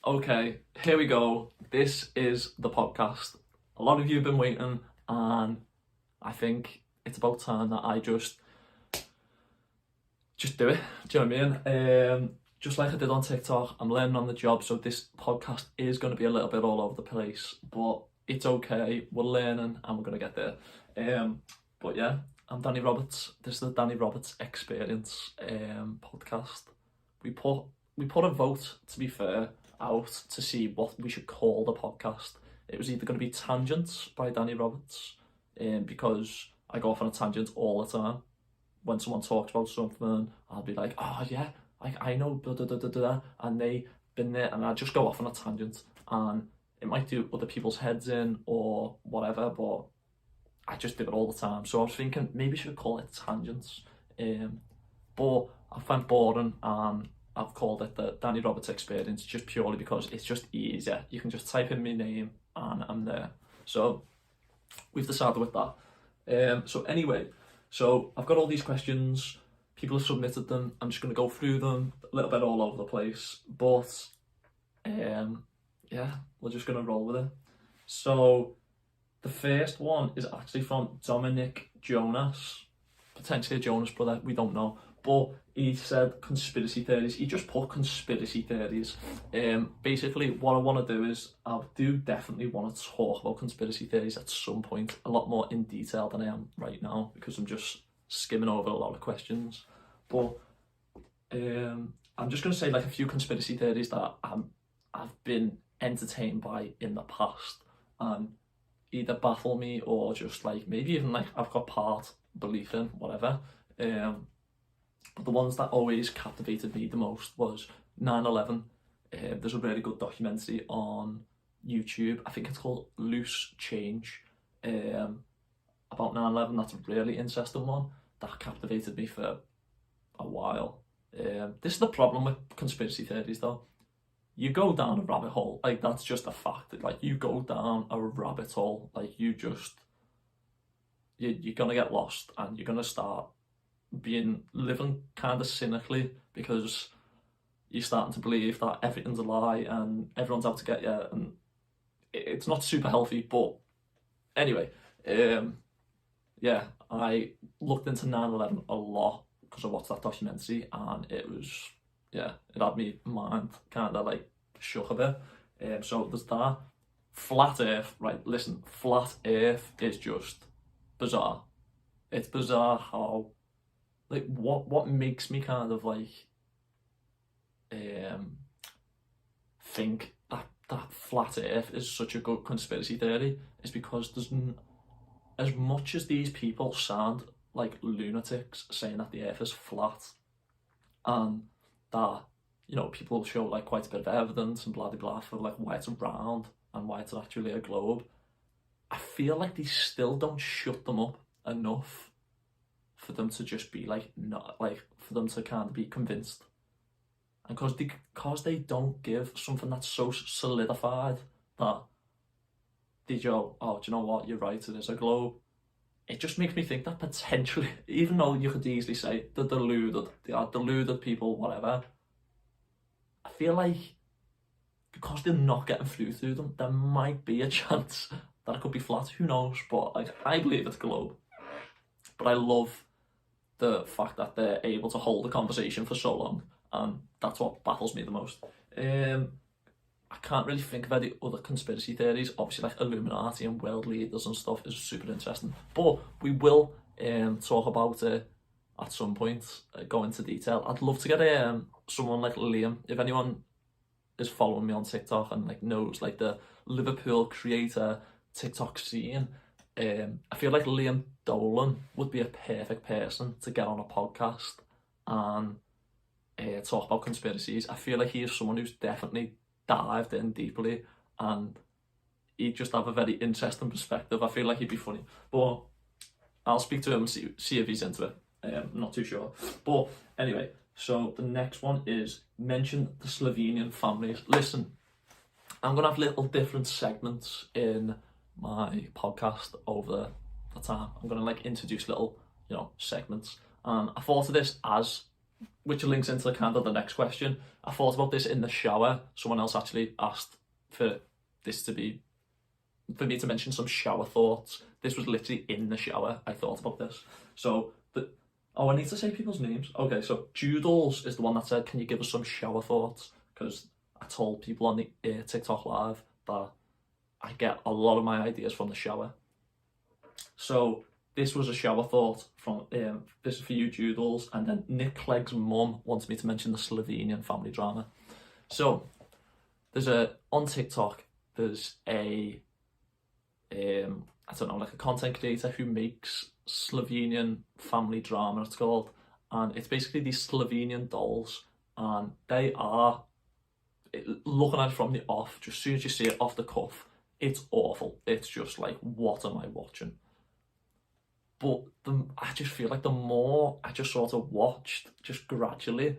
Okay, here we go. This is the podcast. A lot of you have been waiting, and I think it's about time that I just do it. Do you know what I mean? Just like I did on TikTok, I'm learning on the job, so this podcast is going to be a little bit all over the place, but it's okay. We're learning, and we're going to get there. But yeah, I'm Danny Roberts. This is the Danny Roberts Experience podcast. We put a vote, to be fair, out to see what we should call the podcast. It was either going to be Tangents by Danny Roberts, because I go off on a tangent all the time. When someone talks about something, I'll be like, oh yeah, I know, blah, blah, blah, blah, blah, and they've been there, and I just go off on a tangent, and it might do other people's heads in or whatever, but I just do it all the time. So I was thinking maybe I should call it Tangents, but I find boring, and I've called it the Danny Roberts Experience just purely because it's just easier. You can just type in my name and I'm there. So we've decided with that. So anyway, so I've got all these questions. People have submitted them. I'm just going to go through them a little bit all over the place. But yeah, we're just going to roll with it. So the first one is actually from Dominic Jonas. Potentially a Jonas brother, we don't know. But he said conspiracy theories. He just put conspiracy theories. Basically, what I want to do is I do definitely want to talk about conspiracy theories at some point, a lot more in detail than I am right now, because I'm just skimming over a lot of questions. But I'm just going to say like a few conspiracy theories that I've been entertained by in the past, and either baffle me or just like maybe even like I've got part belief in, whatever. But the ones that always captivated me the most was 9/11. There's a really good documentary on YouTube. I think it's called Loose Change, about 9/11. That's a really interesting one that captivated me for a while. This is the problem with conspiracy theories though. You go down a rabbit hole, like that's just a fact. Like you go down a rabbit hole, like you're gonna get lost, and you're gonna start living kind of cynically, because you're starting to believe that everything's a lie and everyone's out to get you, and it's not super healthy. But anyway, yeah, I looked into 9/11 a lot because I watched that documentary, and it had me mind kind of like shook a bit. So there's that. Flat Earth, right? Listen, flat Earth is just bizarre. It's bizarre how, like, what makes me kind of like think that flat Earth is such a good conspiracy theory is because as much as these people sound like lunatics saying that the Earth is flat, and that, you know, people show like quite a bit of evidence and blah blah blah for like why it's round and why it's actually a globe, I feel like they still don't shut them up enough for them to just be like, not like, for them to kind of be convinced. And because they don't give something that's so solidified that they go, oh, do you know what, you're right, it is a globe. It just makes me think that potentially, even though you could easily say they're deluded, they are deluded people, whatever, I feel like because they're not getting through them, there might be a chance that it could be flat. Who knows? But like, I believe it's a globe. But I love the fact that they're able to hold a conversation for so long, and that's what baffles me the most. I can't really think of any other conspiracy theories. Obviously, like Illuminati and world leaders and stuff is super interesting, but we will talk about it at some point, go into detail. I'd love to get someone like Liam, if anyone is following me on TikTok and like knows like the Liverpool creator TikTok scene. I feel like Liam Dolan would be a perfect person to get on a podcast and talk about conspiracies. I feel like he is someone who's definitely dived in deeply, and he'd just have a very interesting perspective. I feel like he'd be funny, but I'll speak to him and see if he's into it. I'm not too sure. But anyway, so the next one is mention the Slovenian families. Listen, I'm going to have little different segments in my podcast over the time. I'm going to like introduce little, segments. And I thought of this as which links into kind of the next question. I thought about this in the shower. Someone else actually asked for me to mention some shower thoughts. This was literally in the shower. I thought about this. So, I need to say people's names. Okay, so Doodles is the one that said, "Can you give us some shower thoughts?" Because I told people on the TikTok live that I get a lot of my ideas from the shower. So this was a shower thought from this is for you, Doodles, and then Nick Clegg's mum wants me to mention the Slovenian family drama. So on TikTok there's a I don't know, like a content creator who makes Slovenian family drama, it's called, and it's basically these Slovenian dolls, and they are, looking at it from the off, just as soon as you see it off the cuff, it's awful. It's just like, what am I watching? But I just feel like the more I just sort of watched, just gradually,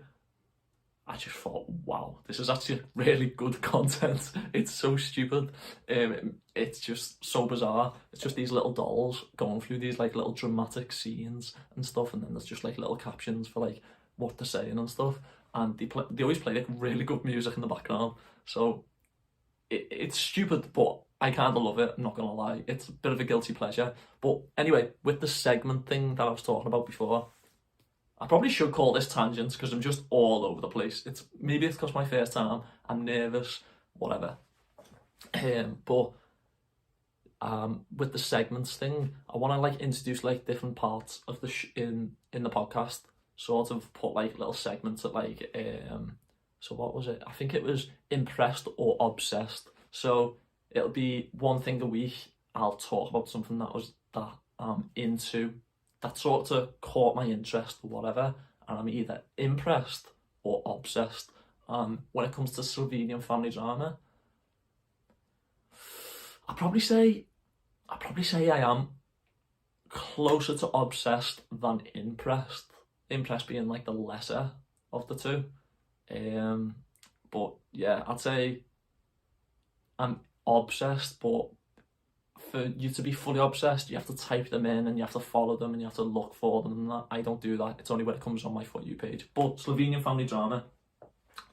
I just thought, wow, this is actually really good content. It's so stupid. It's just so bizarre. It's just these little dolls going through these like little dramatic scenes and stuff, and then there's just like little captions for like what they're saying and stuff. And they always play like really good music in the background. So it's stupid, but I kind of love it, I'm not gonna lie. It's a bit of a guilty pleasure. But anyway, with the segment thing that I was talking about before, I probably should call this tangents because I'm just all over the place. Maybe it's because my first time, I'm nervous, whatever. But with the segments thing, I want to like introduce like different parts of in the podcast, sort of put like little segments at like so what was it? I think it was impressed or obsessed. So it'll be one thing a week. I'll talk about something that I'm into, that sort of caught my interest or whatever, and I'm either impressed or obsessed. When it comes to Slovenian family drama, I'd probably say I am closer to obsessed than impressed. Impressed being like the lesser of the two. But yeah, I'd say I'm obsessed, but for you to be fully obsessed, you have to type them in and you have to follow them and you have to look for them and that. I don't do that. It's only when it comes on my For You page. But Slovenian family drama,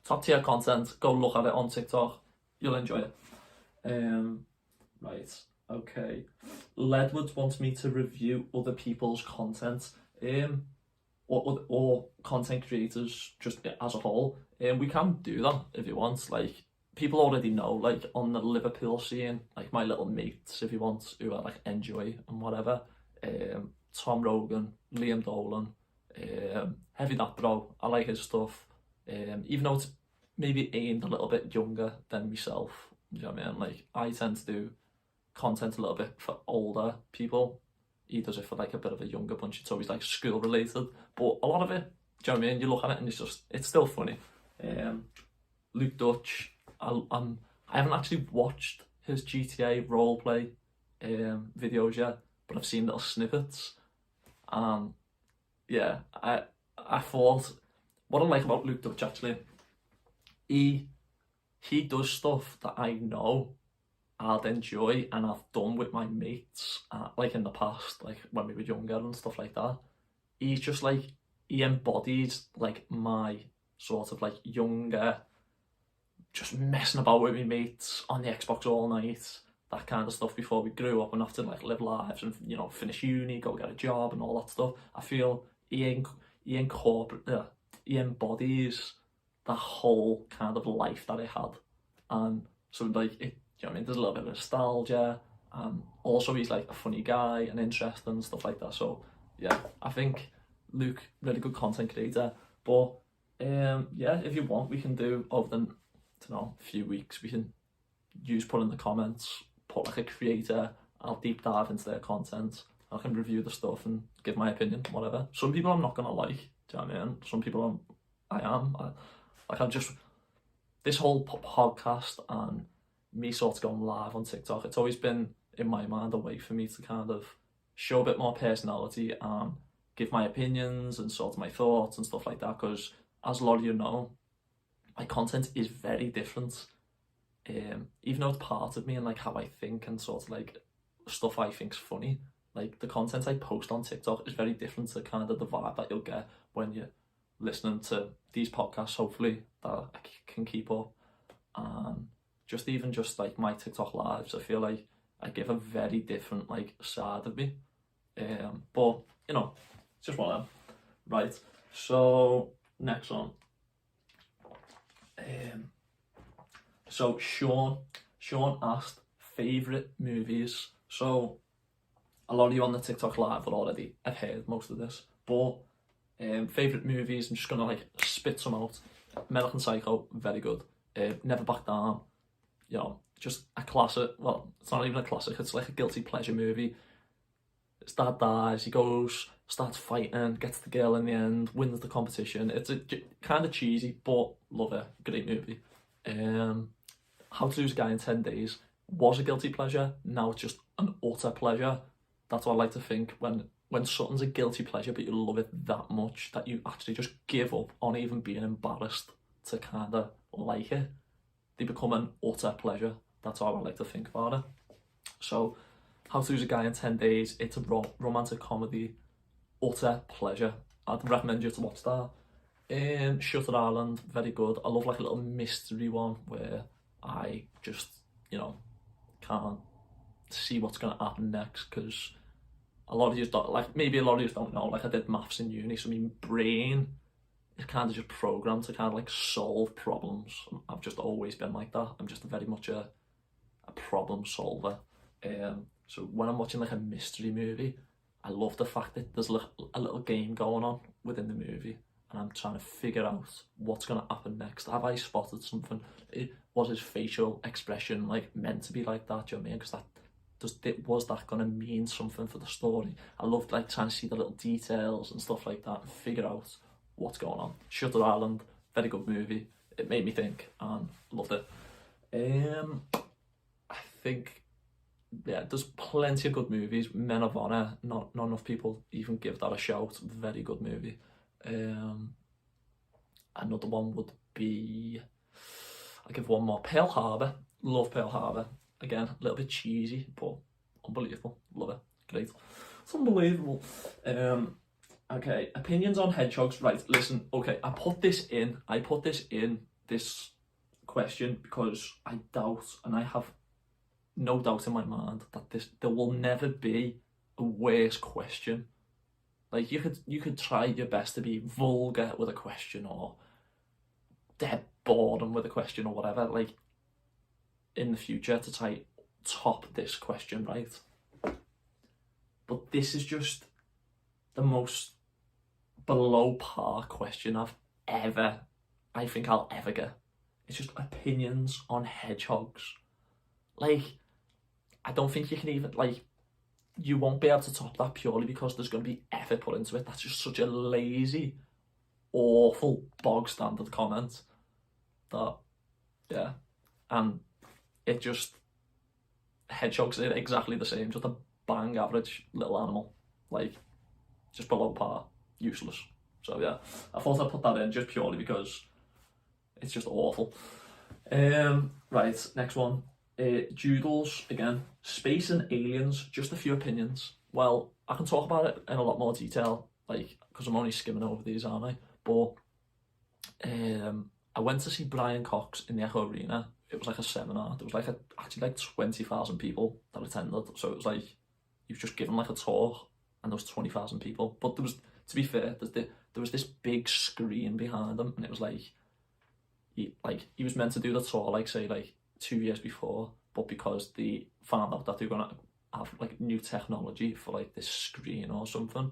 top tier content. Go look at it on TikTok. You'll enjoy it. Right. Okay. Ledward wants me to review other people's content. Or content creators just as a whole. We can do that if you want. Like, people already know, like on the Liverpool scene, like my little mates, if you want, who are like Enjoy and whatever. Tom Rogan, Liam Dolan, Heavy That Bro. I like his stuff. Even though it's maybe aimed a little bit younger than myself. You know what I mean? Like, I tend to do content a little bit for older people. He does it for like a bit of a younger bunch. It's always like school related, but a lot of it, do you know what I mean? You look at it and it's still funny. Luke Dutch, I haven't actually watched his GTA roleplay videos yet, but I've seen little snippets. Yeah, I thought, what I like about Luke Dutch actually, he does stuff that I know I'd enjoy and I've done with my mates, like in the past, like when we were younger and stuff like that. He's just like, he embodies like my sort of like younger, just messing about with my mates on the Xbox all night, that kind of stuff before we grew up and have to like live lives and, you know, finish uni, go get a job and all that stuff. I feel he embodies the whole kind of life that I had. And so like, you know what I mean? There's a little bit of nostalgia. Also, he's like a funny guy and interesting and stuff like that. So yeah, I think Luke, really good content creator. But yeah, if you want, we can do over the, I don't know, few weeks. We can put in the comments, put like a creator. I'll deep dive into their content. I can review the stuff and give my opinion, whatever. Some people I'm not gonna like. Do you know what I mean? Some people I am. This whole podcast and me sort of going live on TikTok, it's always been in my mind a way for me to kind of show a bit more personality and give my opinions and sort of my thoughts and stuff like that, because as a lot of you know, my content is very different. Even though it's part of me and like how I think and sort of like stuff I think's funny, like the content I post on TikTok is very different to kind of the vibe that you'll get when you listening to these podcasts, hopefully, that I can keep up. And just like my TikTok lives, I feel like I give a very different like side of me. But you know, it's just one of them. Right. So next one. So Sean asked favourite movies. So a lot of you on the TikTok live will already have heard most of this, but favourite movies, I'm just gonna like spit some out. American Psycho, very good. Never Back Down, you know, just a classic. Well, it's not even a classic, it's like a guilty pleasure movie. His dad dies, he goes, starts fighting, gets the girl in the end, wins the competition. It's a kind of cheesy, but love it. Great movie. How to Lose a Guy in 10 Days was a guilty pleasure. Now it's just an utter pleasure. That's what I like to think when something's a guilty pleasure, but you love it that much that you actually just give up on even being embarrassed to kind of like it. They become an utter pleasure. That's how I like to think about it. So, How to Lose a Guy in 10 Days, it's a romantic comedy, utter pleasure. I'd recommend you to watch that. Shutter Island, very good. I love like a little mystery one where I just, you know, can't see what's going to happen next, because a lot of you don't, like, maybe a lot of you don't know, like I did maths in uni, so my brain is kind of just programmed to kind of like solve problems. I've just always been like that. I'm just very much a problem solver. So when I'm watching like a mystery movie, I love the fact that there's a little game going on within the movie, and I'm trying to figure out what's going to happen next. Have I spotted something? Was his facial expression like meant to be like that? Do you know what I mean? Because was that going to mean something for the story? I loved like trying to see the little details and stuff like that and figure out what's going on. Shutter Island, very good movie. It made me think and loved it. I think, yeah, there's plenty of good movies. Men of Honor, not enough people even give that a shout. Very good movie. Another one would be, I'll give one more. Pearl Harbor. Love Pearl Harbor. Again, a little bit cheesy, but unbelievable. Love it. Great. It's unbelievable. Okay, opinions on hedgehogs. Right, listen, okay, I put this in this question because I doubt, and I have no doubt in my mind, that there will never be a worse question. Like, you could try your best to be vulgar with a question or dead boredom with a question or whatever, like, in the future to try top this question, right? But this is just the most below par question I think I'll ever get. It's just opinions on hedgehogs. Like, I don't think you can even, like, you won't be able to top that purely because there's going to be effort put into it. That's just such a lazy, awful, bog standard comment that, yeah, and it just, hedgehogs are exactly the same, just a bang average little animal, like, just below par, useless. So yeah, I thought I'd put that in just purely because it's just awful. Right, next one. Doodles, again, space and aliens, just a few opinions. Well, I can talk about it in a lot more detail, like, because I'm only skimming over these, aren't I? But I went to see Brian Cox in the Echo Arena. It was like a seminar. There was like actually like 20,000 people that attended. So it was like, he was just giving like a talk and there was 20,000 people. But there was, to be fair, there was this big screen behind him, and it was like, he was meant to do the tour, like, say, like 2 years before, but because they found out that they were gonna have like new technology for like this screen or something,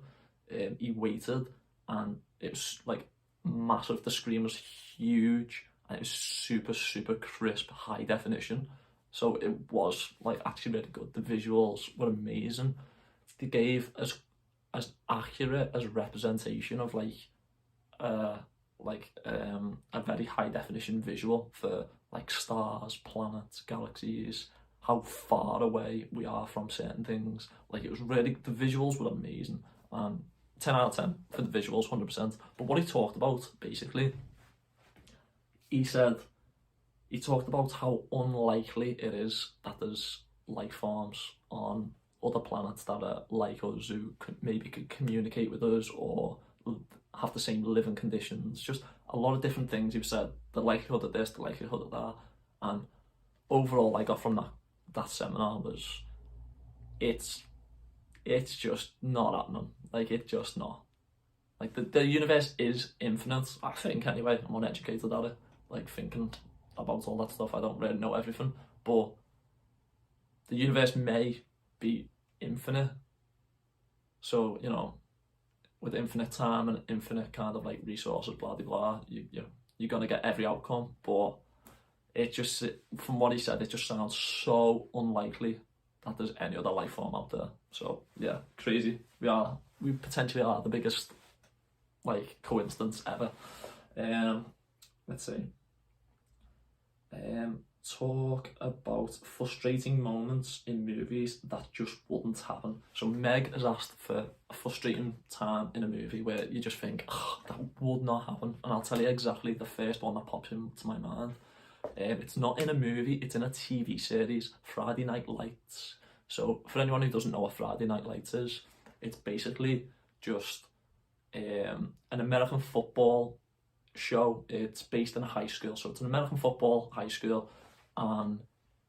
he waited, and it was like massive. The screen was huge and it was super, super crisp, high definition. So it was like actually really good. The visuals were amazing. They gave as accurate as a representation of a very high definition visual for like stars, planets, galaxies, how far away we are from certain things. Like, it was really, the visuals were amazing. 10 out of 10 for the visuals, 100%. But what he talked about, basically, he talked about how unlikely it is that there's life forms on other planets that are like us, who maybe could communicate with us, or have the same living conditions, just a lot of different things you've said, the likelihood of this, the likelihood of that. And overall I got from that seminar was, it's just not happening. Like, it's just not. Like, the universe is infinite, I think, anyway. I'm uneducated at it, like, thinking about all that stuff. I don't really know everything, but the universe may be infinite. So, you know, with infinite time and infinite kind of like resources, blah blah blah, you're gonna get every outcome. But it just, from what he said, it just sounds so unlikely that there's any other life form out there. So yeah, crazy. We potentially are the biggest like coincidence ever. Let's see. Talk about frustrating moments in movies that just wouldn't happen. So Meg has asked for a frustrating time in a movie where you just think, oh, that would not happen. And I'll tell you exactly the first one that pops into my mind. It's not in a movie, it's in a TV series, Friday Night Lights. So for anyone who doesn't know what Friday Night Lights is, it's basically just an American football show. It's based in a high school, so it's an American football high school, and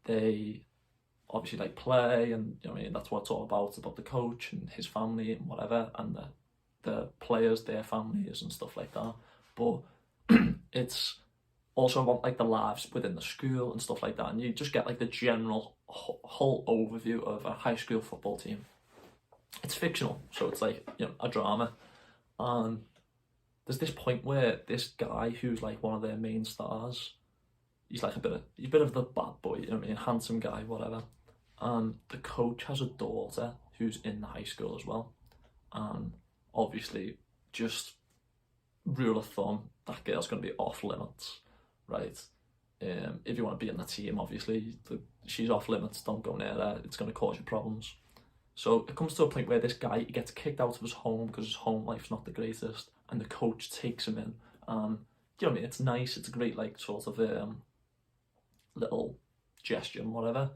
they obviously like play, and you know what I mean, that's what it's all about. It's about the coach and his family and whatever, and the players, their families and stuff like that. But it's also about like the lives within the school and stuff like that, and you just get like the general whole overview of a high school football team. It's fictional, so it's like, you know, a drama. And there's this point where this guy who's like one of their main stars, he's like a bit of the bad boy, you know what I mean, handsome guy, whatever. And the coach has a daughter who's in the high school as well. And obviously, just rule of thumb, that girl's going to be off limits, right? If you want to be in the team, obviously, she's off limits, don't go near her, it's going to cause you problems. So it comes to a point where this guy, he gets kicked out of his home because his home life's not the greatest, and the coach takes him in. You know what I mean? It's nice, it's a great like sort of little gesture and whatever.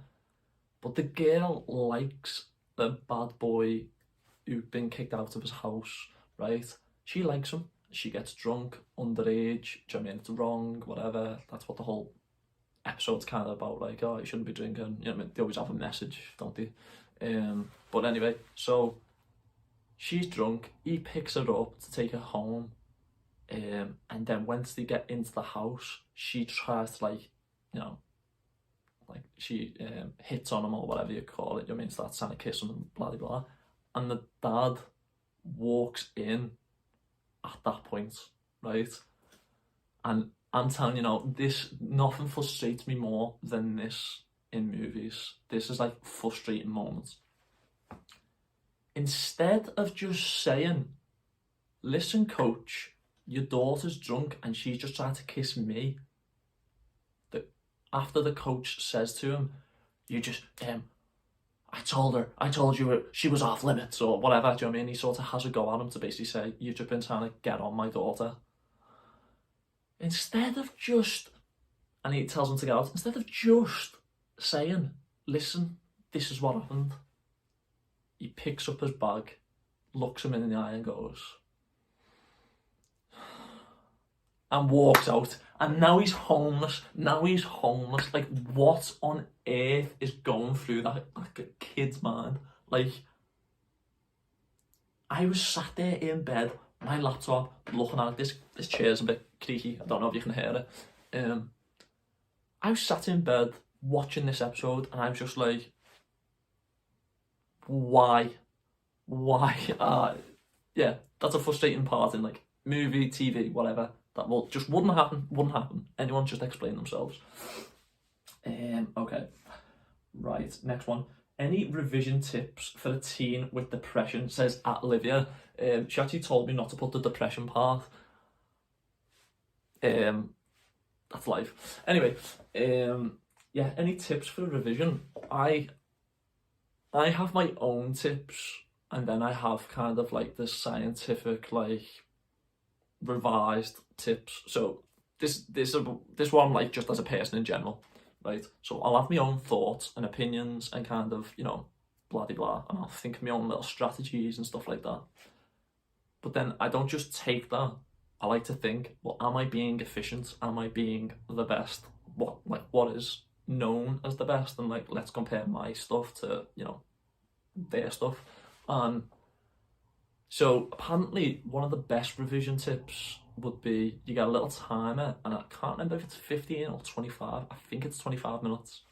But the girl likes the bad boy who'd been kicked out of his house, right? She likes him. She gets drunk, underage, do you know what I mean? It's wrong, whatever. That's what the whole episode's kind of about, like, oh, you shouldn't be drinking. You know what I mean? They always have a message, don't they? But anyway, so she's drunk, he picks her up to take her home, and then once they get into the house, she tries to, like, you know, like she hits on him or whatever you call it, you know what I mean, starts trying to kiss him and blah blah blah, and the dad walks in at that point, right? And I'm telling you now, nothing frustrates me more than this in movies. This is like frustrating moments. Instead of just saying, listen coach, your daughter's drunk and she's just trying to kiss me, after the coach says to him, you just, I told you she was off limits or whatever, do you know what I mean? He sort of has a go at him to basically say, you've just been trying to get on my daughter. Instead of just, and he tells him to get out, instead of just saying, listen, this is what happened, he picks up his bag, looks him in the eye and goes, and walks out. And now he's homeless. Like, what on earth is going through that kid's mind? Like, I was sat there in bed, my laptop, looking at it. This chair's a bit creaky. I don't know if you can hear it. I was sat in bed watching this episode, and I was just like, why? Yeah, that's a frustrating part in like movie, TV, whatever. That just wouldn't happen. Anyone just explain themselves. Okay, right, next one. Any revision tips for a teen with depression, says at Olivia. She actually told me not to put the depression part. That's life. Anyway, yeah, any tips for revision? I have my own tips, and then I have kind of like the scientific, like, revised tips. So this one, like, just as a person in general, right? So I'll have my own thoughts and opinions and kind of, you know, blah de blah, and I'll think of my own little strategies and stuff like that. But then I don't just take that. I like to think, well, am I being efficient? Am I being the best? What is known as the best? And like, let's compare my stuff to, you know, their stuff. And so apparently one of the best revision tips would be you get a little timer, and I can't remember if it's 15 or 25. I think it's 25 minutes.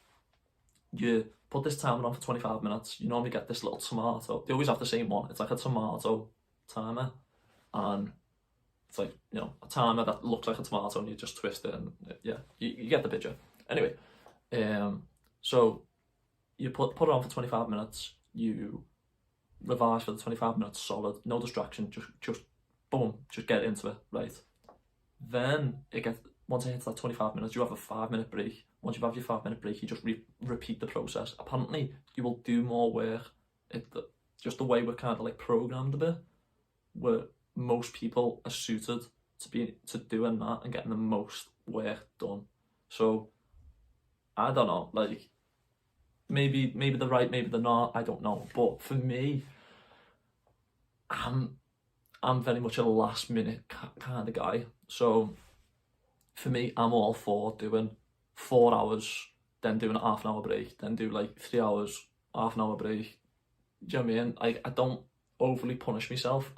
You put this timer on for 25 minutes. You normally get this little tomato. They always have the same one. It's like a tomato timer. And it's like, you know, a timer that looks like a tomato, and you just twist it, and yeah, you get the picture. Anyway, so you put it on for 25 minutes. You revise for the 25 minutes solid, no distraction, just boom, just get into it, right? Then once it hits that 25 minutes, you have a 5-minute break. Once you have your 5-minute break, you just repeat the process. Apparently, you will do more work. Just the way we're kind of like programmed a bit, where most people are suited to doing that and getting the most work done. So I don't know, like maybe they're right, maybe they're not, I don't know. But for me, I'm very much a last minute kind of guy. So for me, I'm all for doing 4 hours, then doing a half an hour break, then do like 3 hours, half an hour break. Do you know what I mean? Like, I don't overly punish myself.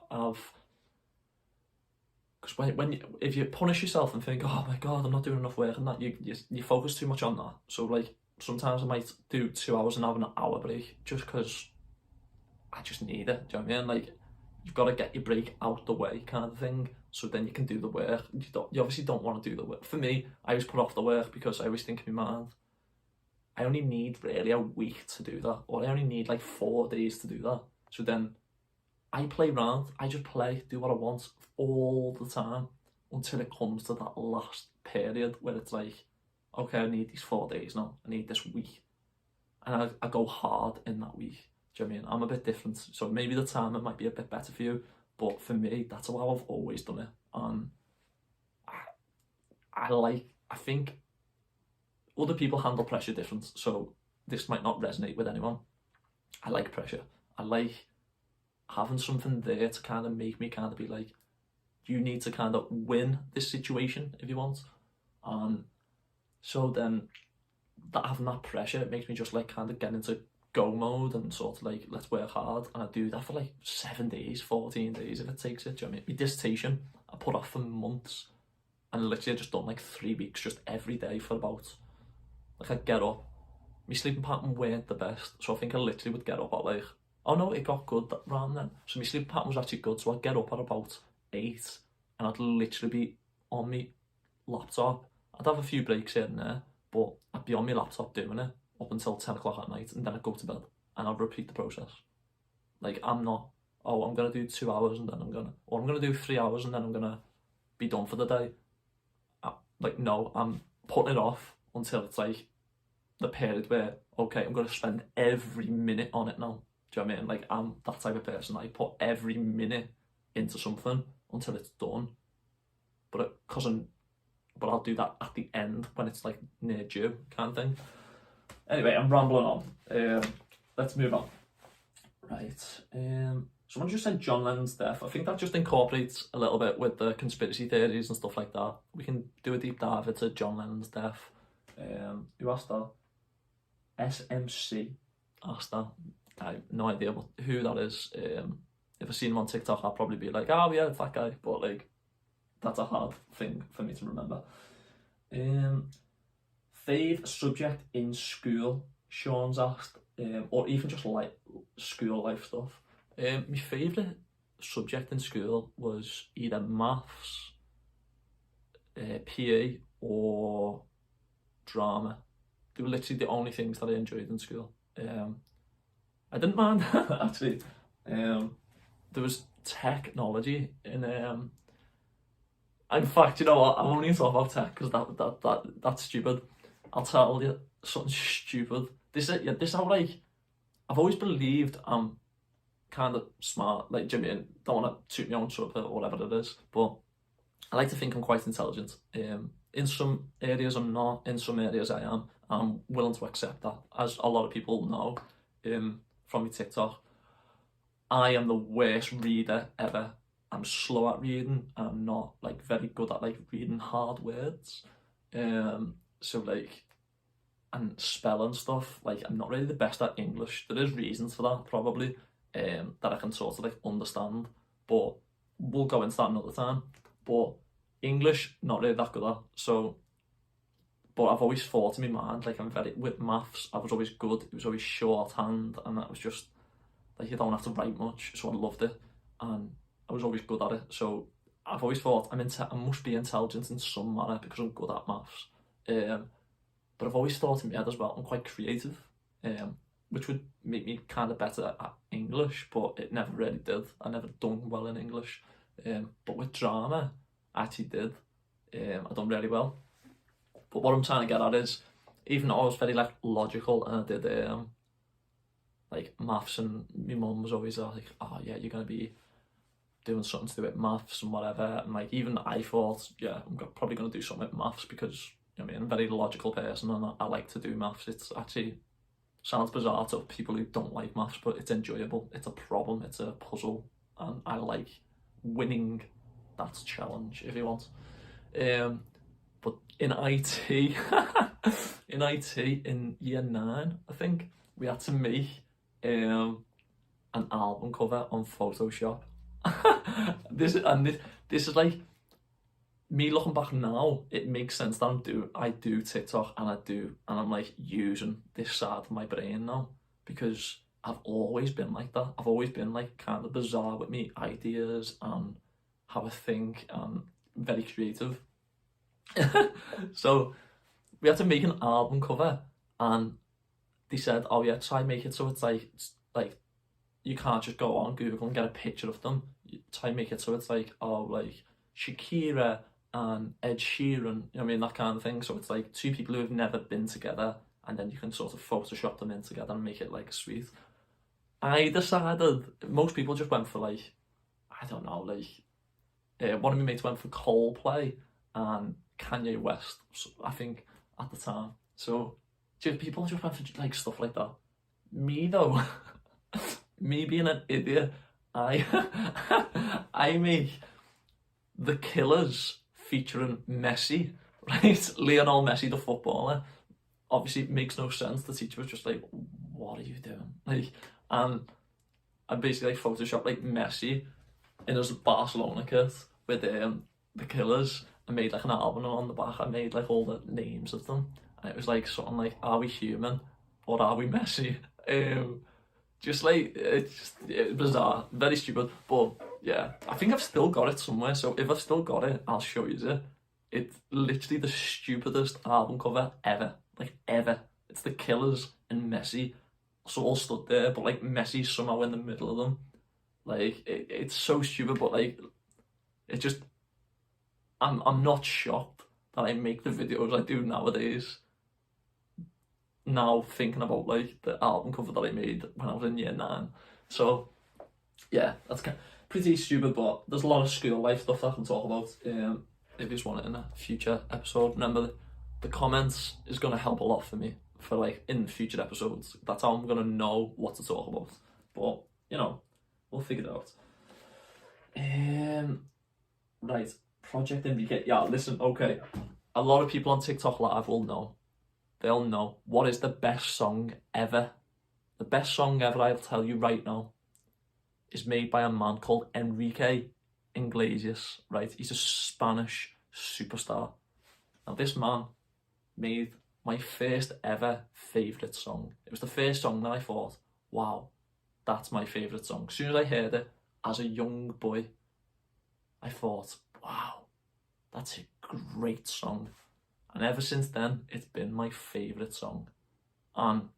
Because if you punish yourself and think, oh my god, I'm not doing enough work, and that you focus too much on that. So like sometimes I might do 2 hours and have an hour break just because I just need it. Do you know what I mean? Like, you've got to get your break out the way, kind of thing, so then you can do the work. You obviously don't want to do the work. For me, I always put off the work because I always think in my mind, I only need really a week to do that, or I only need like 4 days to do that. So then I play around, I just play, do what I want all the time until it comes to that last period where it's like, okay, I need these 4 days now, I need this week. And I go hard in that week. Do you know what I mean? I'm a bit different, so maybe the timer might be a bit better for you, but for me, that's how I've always done it. And I think other people handle pressure different, so this might not resonate with anyone. I like pressure. I like having something there to kind of make me kind of be like, you need to kind of win this situation if you want. So then having that pressure, it makes me just like kind of get into go mode and sort of like, let's work hard. And I do that for like 7 days, 14 days if it takes it. Do you know what I mean? My dissertation, I put off for months, and literally I just done like 3 weeks just every day for about, like, I'd get up, my sleeping pattern weren't the best, so I think I literally would get up at like, oh no, it got good around then. So my sleeping pattern was actually good, so I'd get up at about 8, and I'd literally be on my laptop. I'd have a few breaks here and there, but I'd be on my laptop doing it up until 10 o'clock at night, and then I'd go to bed, and I'd repeat the process. Like, I'm not, oh, I'm gonna do 2 hours and then I'm gonna do 3 hours and then I'm gonna be done for the day. Like, no, I'm putting it off until it's like the period where, okay, I'm gonna spend every minute on it now. Do you know what I mean? Like, I'm that type of person. I put every minute into something until it's done. But I'll do that at the end when it's like near due, kind of thing. Anyway, I'm rambling on. Let's move on. Right. Someone just said John Lennon's death. I think that just incorporates a little bit with the conspiracy theories and stuff like that. We can do a deep dive into John Lennon's death. Who asked that? SMC asked that. I have no idea who that is. If I seen him on TikTok, I'll probably be like, oh yeah, it's that guy. But like, that's a hard thing for me to remember. Fave subject in school, Sean's asked, or even just like school life stuff. My favourite subject in school was either maths, PE, or drama. They were literally the only things that I enjoyed in school. I didn't mind actually. There was technology in fact, you know what? I'm only talking about tech because that's stupid. I'll tell you something stupid. This is how, like, I've always believed I'm kind of smart. Like, do you know what I mean? Don't want to toot my own trumpet or whatever it is, but I like to think I'm quite intelligent. In some areas I'm not. In some areas I am. I'm willing to accept that, as a lot of people know from my TikTok. I am the worst reader ever. I'm slow at reading. I'm not like very good at like reading hard words. So like, and spelling stuff, like I'm not really the best at English. There is reasons for that probably, that I can sort of like understand, but we'll go into that another time. But English, not really that good at. So, but I've always thought in my mind, like I'm very, with maths, I was always good. It was always shorthand, and that was just, like you don't have to write much, so I loved it. And I was always good at it. So I've always thought I must be intelligent in some manner because I'm good at maths. But I've always thought in my head as well, I'm quite creative, which would make me kind of better at English, but it never really did. I never done well in English. But with drama, I actually did. I done really well. But what I'm trying to get at is, even though I was very like logical and I did like maths, and my mum was always like, oh yeah, you're gonna be doing something to do with maths and whatever. And like even I thought, yeah, I'm probably gonna do something with maths because I mean, I'm a very logical person and I like to do maths. It's actually sounds bizarre to people who don't like maths, but it's enjoyable. It's a problem, it's a puzzle, and I like winning that challenge if you want. But in IT, in year 9, I think, we had to make an album cover on Photoshop. This is like, me looking back now, it makes sense that I do TikTok and I'm like using this side of my brain now, because I've always been like that. I've always been like kind of bizarre with me ideas and how I think, and very creative. So we had to make an album cover, and they said, oh yeah, try make it so it's like you can't just go on Google and get a picture of them. You try make it so it's like, oh, like Shakira and Ed Sheeran, you know what I mean, that kind of thing. So it's like two people who have never been together, and then you can sort of Photoshop them in together and make it like sweet. I decided, most people just went for like, I don't know, like one of my mates went for Coldplay and Kanye West, I think, at the time. So people just went for like stuff like that. Me though, me being an idiot, I I make The Killers featuring Messi, right? Lionel Messi, the footballer. Obviously, it makes no sense. The teacher was just like, "What are you doing?" Like, and I basically like photoshopped like Messi in his Barcelona kit with The Killers. I made like an album, and on the back I made like all the names of them, and it was like something like, "Are we human or are we Messi?" Just like, it's bizarre, very stupid, but yeah, I think I've still got it somewhere. So if I've still got it, I'll show you it. It's literally the stupidest album cover ever, like ever. It's The Killers and Messi, so all stood there, but like Messi's somehow in the middle of them. Like it's so stupid, but like it just, I'm not shocked that I make the videos I do nowadays. Now thinking about like the album cover that I made when I was in year 9. So yeah, that's kind of pretty stupid, but there's a lot of school life stuff that I can talk about. If you just want it in a future episode, remember the comments is going to help a lot for me for like in future episodes. That's how I'm going to know what to talk about. But you know, we'll figure it out. Right, Project Indicate. Yeah, listen, okay. A lot of people on TikTok Live will know. They'll know what is the best song ever. The best song ever, I'll tell you right now, is made by a man called Enrique Iglesias, right? He's a Spanish superstar. Now this man made my first ever favourite song. It was the first song that I thought, wow, that's my favourite song. As soon as I heard it, as a young boy, I thought, wow, that's a great song. And ever since then, it's been my favourite song. And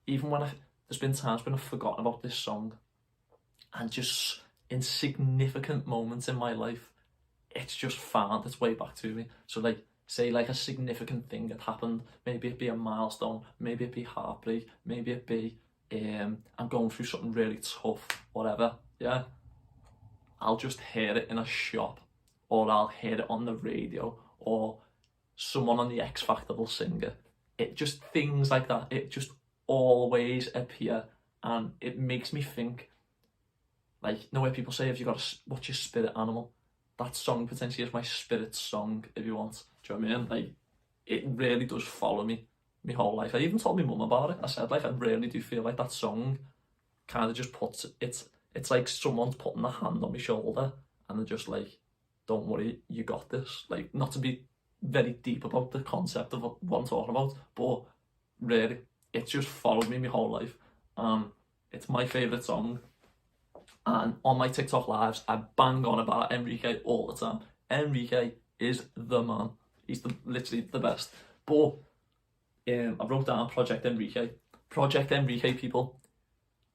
even when there's been times when I've forgotten about this song, and just insignificant moments in my life, it's just found its way back to me. So like, say like a significant thing that happened, maybe it be a milestone, maybe it be heartbreak, maybe it be I'm going through something really tough, whatever, yeah. I'll just hear it in a shop, or I'll hear it on the radio, or someone on the X Factor will sing it. It just, things like that, it just always appear, and it makes me think, Like, know where people say, if you got what's your spirit animal? That song potentially is my spirit song, if you want. Do you know what I mean? Like, it really does follow me my whole life. I even told my mum about it. I said, like, I really do feel like that song kind of just puts, it's like someone's putting a hand on my shoulder and they're just like, don't worry, you got this. Like, not to be very deep about the concept of what I'm talking about, but really, it's just followed me my whole life. It's my favourite song. And on my TikTok lives, I bang on about Enrique all the time. Enrique is the man. He's literally the best. But I wrote down Project Enrique. Project Enrique, people.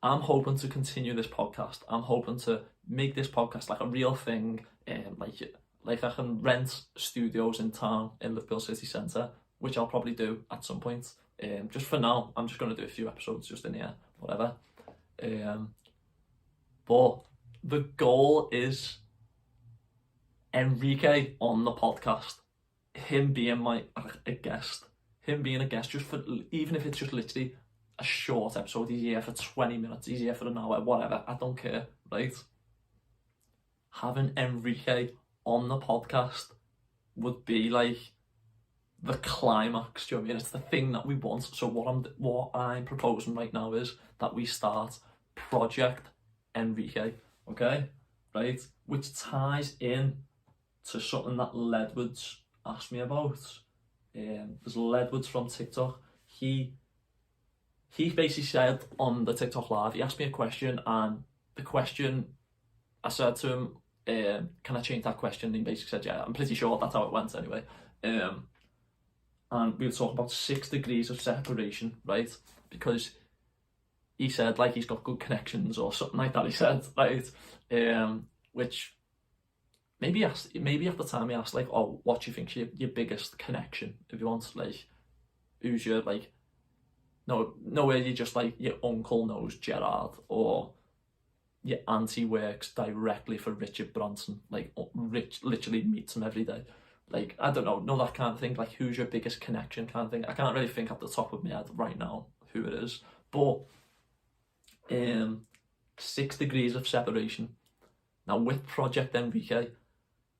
I'm hoping to continue this podcast. I'm hoping to make this podcast like a real thing. Like I can rent studios in town in Liverpool city centre, which I'll probably do at some point. Just for now, I'm just going to do a few episodes just in here, whatever. But the goal is Enrique on the podcast, him being a guest, just for, even if it's just literally a short episode, he's here for 20 minutes, he's here for an hour, whatever, I don't care, right? Having Enrique on the podcast would be like the climax, do you know what I mean? It's the thing that we want. So what I'm proposing right now is that we start Project Enrique, okay? Right? Which ties in to something that Ledwards asked me about. There's Ledwards from TikTok. He basically said on the TikTok live, he asked me a question, and the question, I said to him, can I change that question? And he basically said, yeah, I'm pretty sure that's how it went anyway. And we were talking about 6 degrees of separation, right? Because he said, like, he's got good connections or something like that, he said, right? Which maybe at the time he asked, like, oh, what do you think's your biggest connection, if you want? Like, who's your, like, nowhere you just, like, your uncle knows Gerard, or your auntie works directly for Richard Branson, like, Rich literally meets him every day. Like, I don't know that kind of thing, like, who's your biggest connection kind of thing. I can't really think at the top of my head right now who it is, but 6 degrees of separation. Now, with Project Enrique,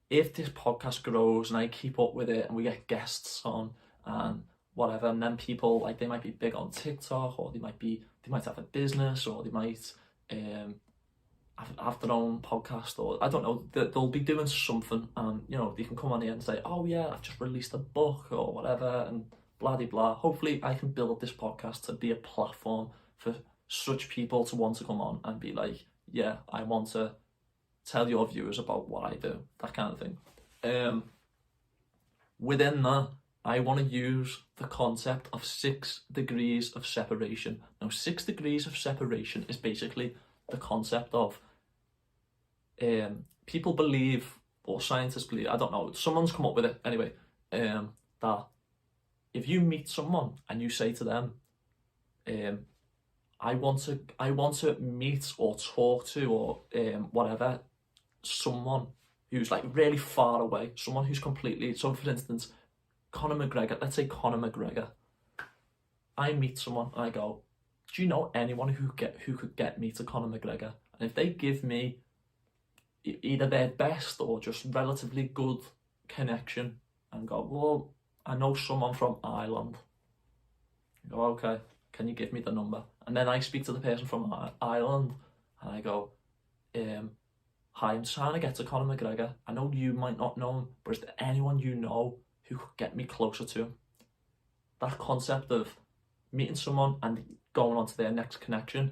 if this podcast grows and I keep up with it and we get guests on and whatever, and then people, like, they might be big on TikTok, or they might have a business, or they might have their own podcast, or I don't know, they'll be doing something, and, you know, they can come on here and say, oh yeah, I've just released a book or whatever, and blah de blah. Hopefully I can build this podcast to be a platform for such people to want to come on and be like, yeah, I want to tell your viewers about what I do, that kind of thing. Within that, I want to use the concept of 6 degrees of separation. Now, 6 degrees of separation is basically the concept of people believe, or scientists believe, I don't know, someone's come up with it anyway, that if you meet someone and you say to them, I want to meet or talk to, or whatever, someone who's, like, really far away, someone who's completely, so for instance, Conor McGregor, let's say Conor McGregor, I meet someone and I go, do you know anyone who could get me to Conor McGregor? And if they give me either their best or just relatively good connection, and go, well, I know someone from Ireland. You go, okay, can you give me the number? And then I speak to the person from Ireland and I go, hi, I'm trying to get to Conor McGregor. I know you might not know him, but is there anyone you know who could get me closer to him? That concept of meeting someone and going on to their next connection,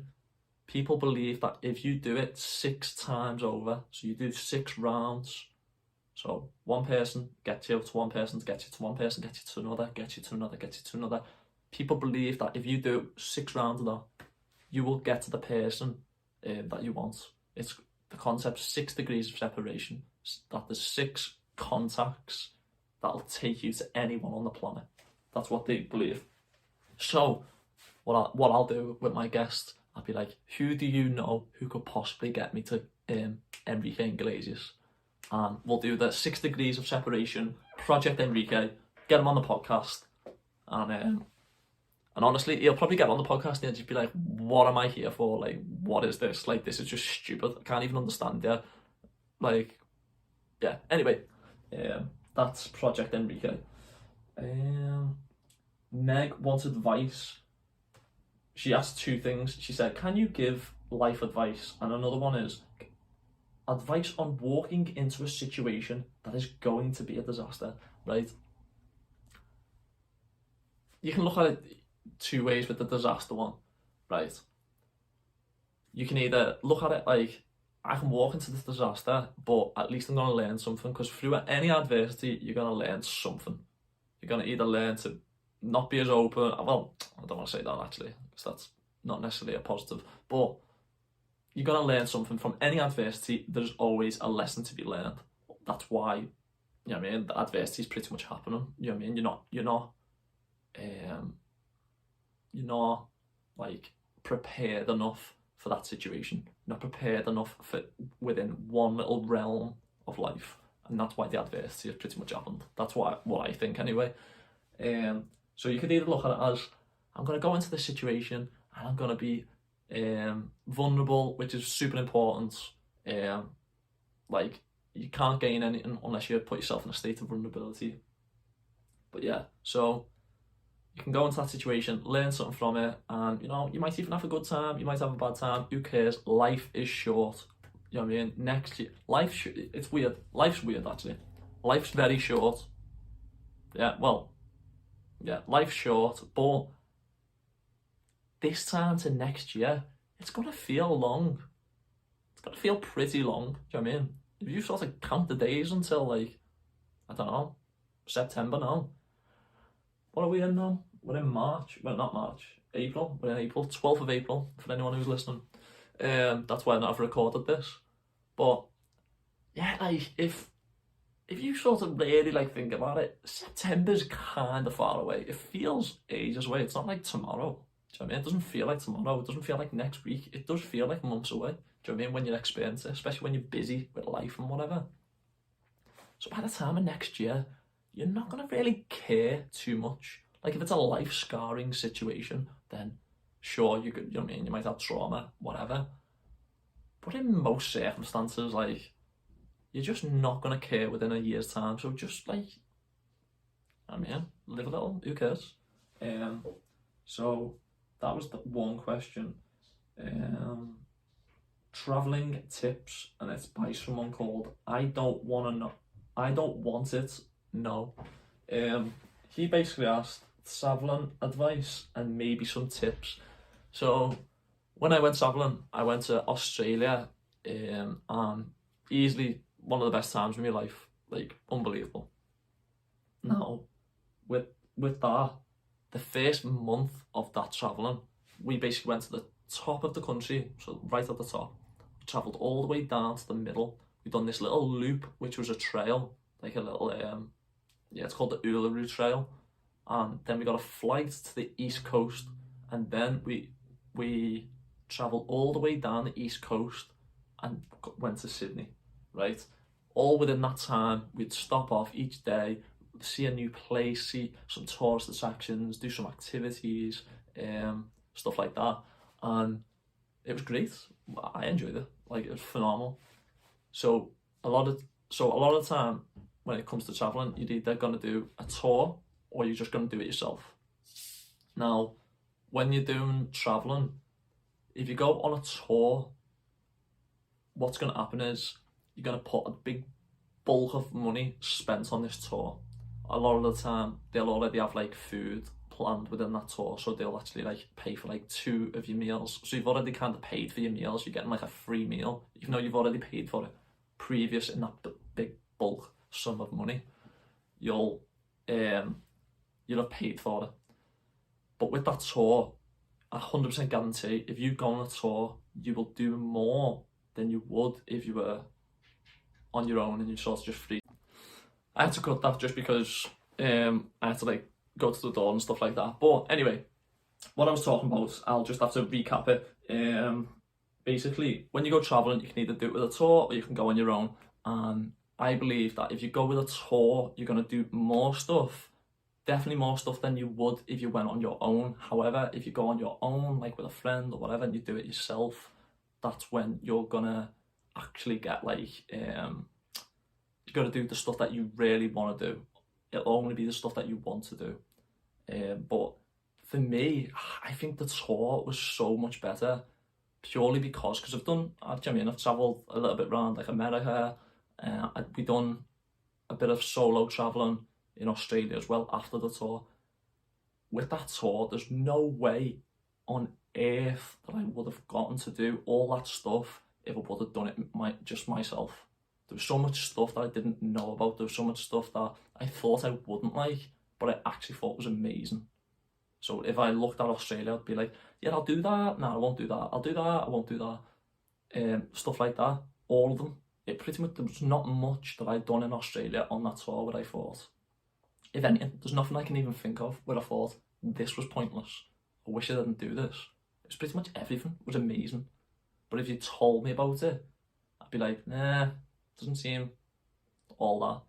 people believe that if you do it 6 times over, so you do 6 rounds, so one person gets you to one person, gets you to one person, gets you to another, gets you to another, gets you to another. People believe that if you do 6 rounds of that, you will get to the person that you want. It's the concept 6 degrees of separation, that there's 6 contacts that'll take you to anyone on the planet. That's what they believe. So what I'll do with my guests, I'll be like, who do you know who could possibly get me to Enrique Iglesias? And we'll do the 6 degrees of separation, Project Enrique, get him on the podcast, and And honestly, he'll probably get on the podcast and he'll just be like, what am I here for? Like, what is this? Like, this is just stupid. I can't even understand it. Like, yeah. Anyway, that's Project Enrique. Meg wants advice. She asked two things. She said, can you give life advice? And another one is advice on walking into a situation that is going to be a disaster, right? You can look at it two ways with the disaster one, right? You can either look at it like, I can walk into this disaster, but at least I'm going to learn something, because through any adversity, you're going to learn something. You're going to either learn to not be as open, well, I don't want to say that actually, because that's not necessarily a positive, but you're going to learn something from any adversity. There's always a lesson to be learned. That's why, you know what I mean, the adversity is pretty much happening. You know what I mean? You're not like prepared enough for that situation. You're not prepared enough for within one little realm of life, and that's why the adversity has pretty much happened. That's what I think anyway. So you could either look at it as, I'm going to go into this situation and I'm going to be vulnerable, which is super important. Like, you can't gain anything unless you put yourself in a state of vulnerability. But yeah, so you can go into that situation, learn something from it, and you know, you might even have a good time, you might have a bad time, who cares? Life is short. You know what I mean? Next year, it's weird. Life's weird actually. Life's very short. Yeah, well, yeah, life's short, but this time to next year, it's gonna feel long. It's gonna feel pretty long. Do you know what I mean? If you sort of count the days until, like, I don't know, September now. What are we in now? We're in March. Well, not March. April. We're in April. 12th of April, for anyone who's listening. That's why I've recorded this. But yeah, like, if you sort of really like think about it, September's kind of far away. It feels ages away. It's not like tomorrow. Do you know what I mean? It doesn't feel like tomorrow. It doesn't feel like next week. It does feel like months away. Do you know what I mean? When you experience it, especially when you're busy with life and whatever. So by the time of next year, you're not going to really care too much. Like, if it's a life scarring situation, then sure, you could, you know what I mean, you might have trauma, whatever. But in most circumstances, like, you're just not going to care within a year's time. So just, like, I mean, live a little, who cares? So that was the one question. Traveling tips, and it's by someone called I Don't Want It, no. He basically asked traveling advice and maybe some tips. So when I went traveling, I went to Australia, and easily one of the best times of my life, like, unbelievable. Now, with that, the first month of that traveling, we basically went to the top of the country, so right at the top. We travelled all the way down to the middle. We done this little loop, which was a trail, like a little, it's called the Uluru Trail. And then we got a flight to the east coast, and then we travelled all the way down the east coast and went to Sydney, right? All within that time, we'd stop off each day, see a new place, see some tourist attractions, do some activities, stuff like that. And it was great. I enjoyed it. Like, it was phenomenal. So a lot of the time when it comes to traveling, you're either going to do a tour or you're just going to do it yourself. Now, when you're doing traveling, if you go on a tour, what's going to happen is you're going to put a big bulk of money spent on this tour. A lot of the time, they'll already have, like, food planned within that tour, so they'll actually, like, pay for, like, 2 of your meals. So you've already kind of paid for your meals. You're getting, like, a free meal, even though you've already paid for it previous in that big bulk sum of money. You'll have paid for it. But with that tour, 100% guarantee, if you go on a tour, you will do more than you would if you were on your own and you sort of just free. I had to cut that just because I had to, like, go to the door and stuff like that. But anyway, what I was talking about, I'll just have to recap it. Basically, when you go traveling, you can either do it with a tour or you can go on your own. And I believe that if you go with a tour, you're going to do more stuff Definitely more stuff than you would if you went on your own. However, if you go on your own, like with a friend or whatever, and you do it yourself, that's when you're gonna actually get like, you gotta do the stuff that you really want to do. It'll only be the stuff that you want to do. But for me, I think the tour was so much better purely because I've done, I've travelled a little bit around like America. We done a bit of solo travelling in Australia as well after the tour. With that tour, there's no way on earth that I would have gotten to do all that stuff if I would have done it just myself. There was so much stuff that I didn't know about. There was so much stuff that I thought I wouldn't like, but I actually thought was amazing. So if I looked at Australia, I'd be like, yeah, I'll do that. No, I won't do that. I'll do that. I won't do that. Stuff like that. All of them. It pretty much, there was not much that I'd done in Australia on that tour where I thought, if anything, there's nothing I can even think of where I thought, this was pointless. I wish I didn't do this. It's pretty much everything. It was amazing. But if you told me about it, I'd be like, nah, doesn't seem all that.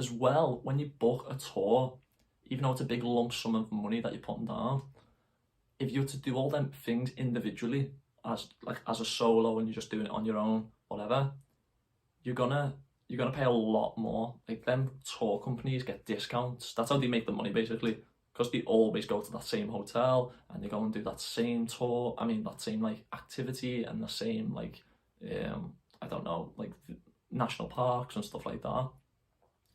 As well, when you book a tour, even though it's a big lump sum of money that you're putting down, if you were to do all them things individually, as a solo, and you're just doing it on your own, whatever, you're gonna pay a lot more. Like, them tour companies get discounts. That's how they make the money, basically, because they always go to that same hotel and they go and do that same tour. I mean, that same like activity and the same like, I don't know, like national parks and stuff like that,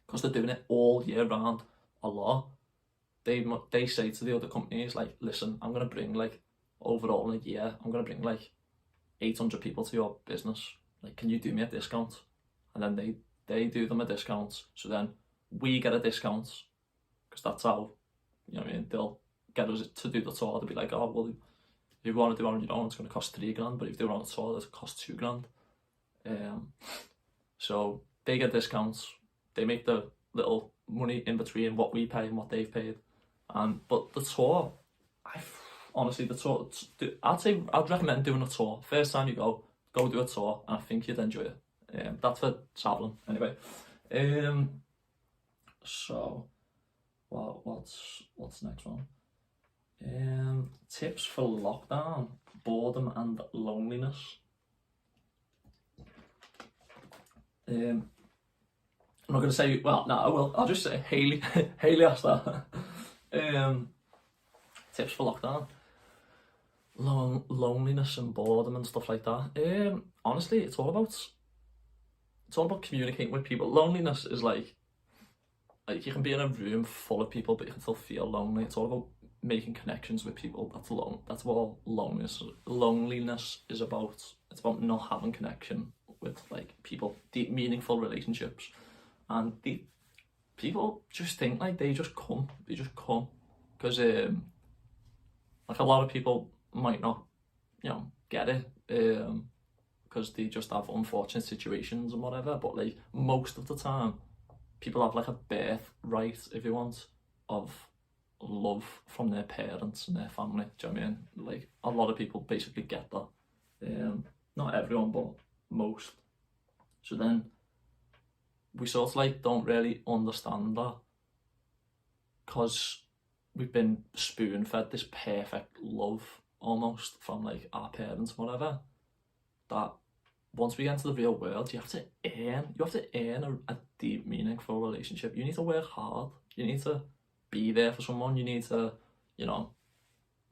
because they're doing it all year round a lot. They say to the other companies, like, listen, I'm gonna bring, like, overall in a year, I'm gonna bring like 800 people to your business. Like, can you do me a discount? And then they do them a discount. So then we get a discount, because that's how, you know what I mean, they'll get us to do the tour. They'll be like, oh, well, if you want to do it on your own, it's going to cost $3,000, but if you do it on a tour, it costs $2,000. So they get discounts. They make the little money in between what we pay and what they've paid. But the tour, honestly, the tour, I'd recommend doing a tour. First time you go do a tour, and I think you'd enjoy it. That's for travelling, anyway. So, well, what's the next one? Tips for lockdown, boredom and loneliness. I'm not going to say, well, no, I will. I'll just say Haley asked that. Tips for lockdown. Loneliness and boredom and stuff like that. Honestly, it's all about communicating with people. Loneliness is like you can be in a room full of people, but you can still feel lonely. It's all about making connections with people. That's what loneliness is about. It's about not having connection with like people, deep, meaningful relationships. And the people just think like they just come because like a lot of people might not, get it, because they just have unfortunate situations and whatever. But like most of the time, people have like a birthright, if you want, of love from their parents and their family. Do you know what I mean? Like a lot of people basically get that. Not everyone, but most. So then we sort of like don't really understand that, because we've been spoon-fed this perfect love almost from like our parents and whatever, that once we get into the real world, you have to earn a deep, meaningful relationship. You need to work hard. You need to be there for someone. You need to,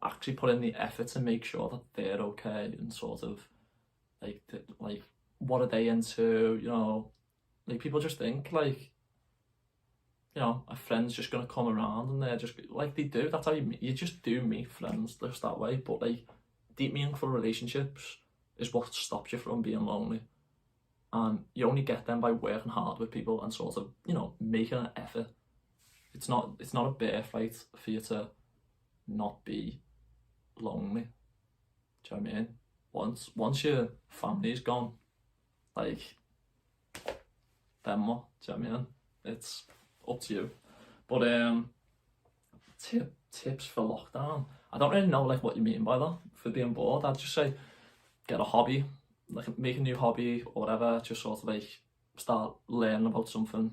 actually put in the effort to make sure that they're okay, and sort of like what are they into, like people just think like, a friend's just gonna come around and they're just like, they do. That's how you just do meet friends just that way. But like deep, meaningful relationships is what stops you from being lonely, and you only get them by working hard with people and sort of making an effort. It's not a birthright for you to not be lonely. Do you know what I mean? Once your family's gone, like, then what? Do you know what I mean? It's up to you. But tips for lockdown. I don't really know like what you mean by that, for being bored. I'd just say get a hobby, like make a new hobby or whatever. Just sort of like start learning about something.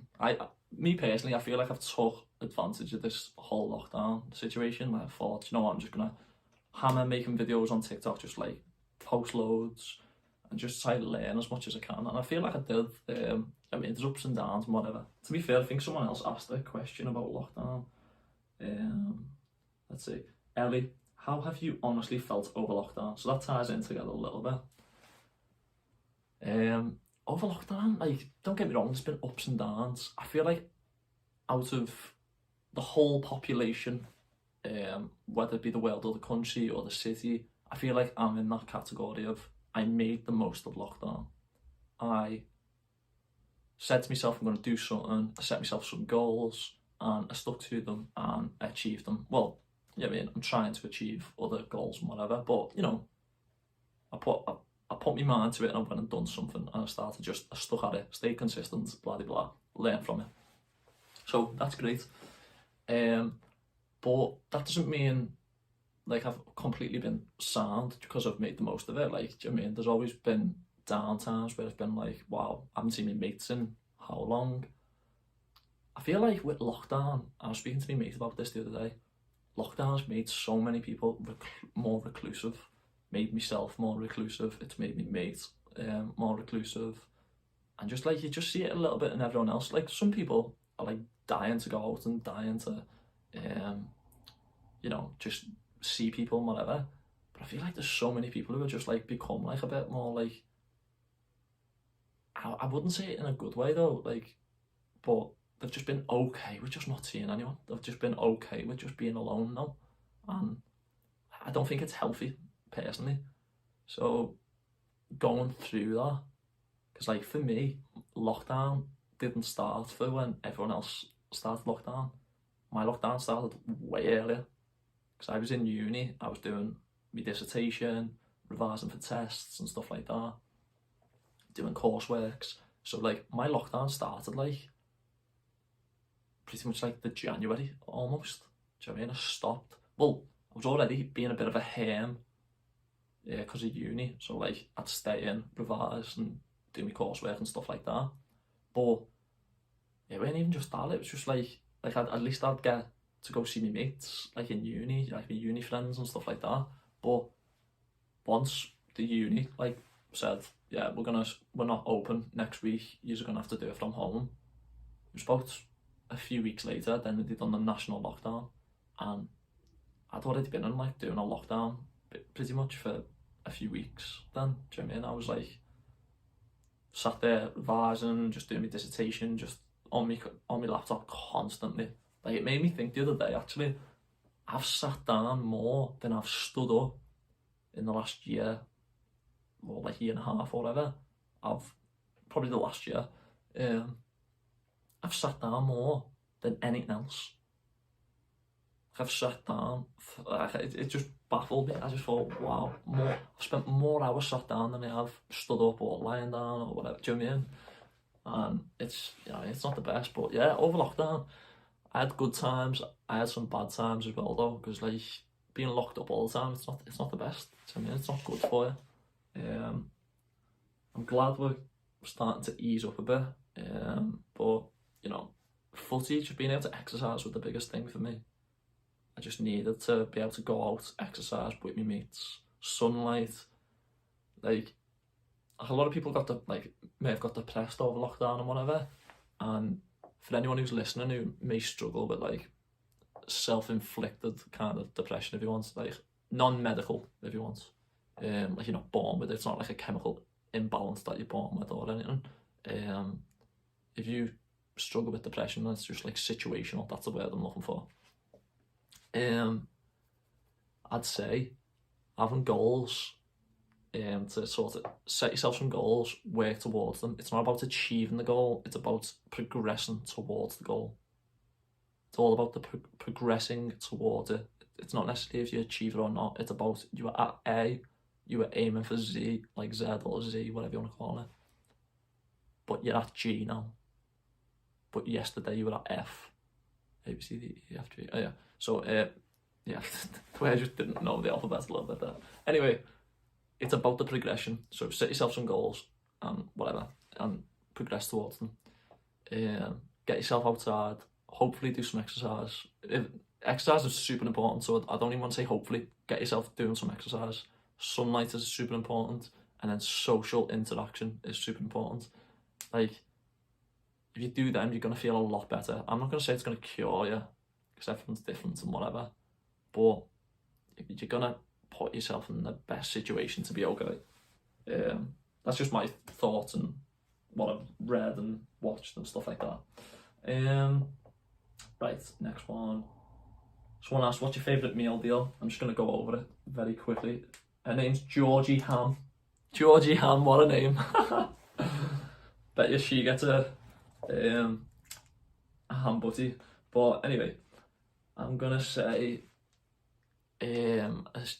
me personally, I feel like I've took advantage of this whole lockdown situation. Where I thought, you know what, I'm just gonna hammer making videos on TikTok, just like post loads and just try to learn as much as I can. And I feel like I did. I mean, there's ups and downs and whatever. To be fair, I think someone else asked a question about lockdown. Let's see. Ellie, how have you honestly felt over lockdown? So that ties in together a little bit. Over lockdown, like, don't get me wrong, there's been ups and downs. I feel like out of the whole population, whether it be the world or the country or the city, I feel like I'm in that category of I made the most of lockdown. I said to myself I'm going to do something, I set myself some goals and I stuck to them and I achieved them. Well, yeah, I mean, I'm trying to achieve other goals and whatever, but you know, I put my mind to it and I went and done something and I stuck at it, stayed consistent, blah blah blah, learn from it. So that's great. But that doesn't mean like I've completely been sound because I've made the most of it. Like, do you know what I mean? There's always been down times where I've been like, wow, I haven't seen my mates in how long? I feel like with lockdown, I was speaking to my mate about this the other day, lockdown's made so many people more reclusive, made myself more reclusive, it's made me mate more reclusive, and just like, you just see it a little bit in everyone else. Like, some people are like dying to go out and dying to, you know, just see people and whatever, but I feel like there's so many people who are just like become like a bit more like, I wouldn't say it in a good way though, like, but they've just been okay with just not seeing anyone. They've just been okay with just being alone now. And I don't think it's healthy, personally. So going through that, because like for me, lockdown didn't start for when everyone else started lockdown. My lockdown started way earlier. Because I was in uni, I was doing my dissertation, revising for tests and stuff like that, doing courseworks. So like my lockdown started like pretty much like the January almost. Do you know what I mean? I stopped. Well, I was already being a bit of a ham, yeah, because of uni. So like I'd stay in, revise and do my coursework and stuff like that. But it wasn't even just that. It was just like at least I'd get to go see my mates like in uni, like my uni friends and stuff like that. But once the uni like said, yeah, we're not open next week, you're gonna have to do it from home. It was about a few weeks later, then they done the national lockdown, and I'd already been in like doing a lockdown pretty much for a few weeks then. Do you know what I mean? I was like sat there revising, just doing my dissertation, just on my laptop constantly. Like, it made me think the other day, actually, I've sat down more than I've stood up in the last year, or like year and a half or whatever. Probably the last year. I've sat down more than anything else. I've sat down, it just baffled me. I just thought, wow, I've spent more hours sat down than I have stood up or lying down or whatever, do you know what I mean? And it's, you know, it's not the best, but yeah, over lockdown, I had good times, I had some bad times as well though, because like, being locked up all the time, it's not the best. I mean, it's not good for you. I'm glad we're starting to ease up a bit, but you know, footy, just being able to exercise was the biggest thing for me. I just needed to be able to go out, exercise with my mates, sunlight. Like, a lot of people may have got depressed over lockdown and whatever, and for anyone who's listening who may struggle with like self-inflicted kind of depression, if you want, like non-medical, if you want, like you're not born with it, it's not like a chemical imbalance that you're born with or anything. If you struggle with depression, it's just like situational, that's the word I'm looking for. I'd say having goals, to sort of set yourself some goals, work towards them. It's not about achieving the goal, it's about progressing towards the goal. It's all about the progressing towards it. It's not necessarily if you achieve it or not, it's about you were at A, you were aiming for Z, like Z or Z, whatever you want to call it. But you're at G now. But yesterday you were at F. A, B, C, D, E, F, G. Oh yeah. So, yeah, the way I just didn't know the alphabet a little bit there. Anyway, it's about the progression. So set yourself some goals and whatever, and progress towards them. Get get yourself outside, hopefully do some exercise. Exercise is super important, so I don't even want to say hopefully, get yourself doing some exercise. Sunlight is super important, and then social interaction is super important. Like, if you do them, you're going to feel a lot better. I'm not going to say it's going to cure you, because everyone's different and whatever, but you're going to put yourself in the best situation to be okay. That's just my thoughts and what I've read and watched and stuff like that. Right, next one. Someone asked, what's your favourite meal deal? I'm just going to go over it very quickly. Her name's Georgie Ham. Georgie Ham, what a name. Bet you she gets a ham butty. But anyway, I'm going to say a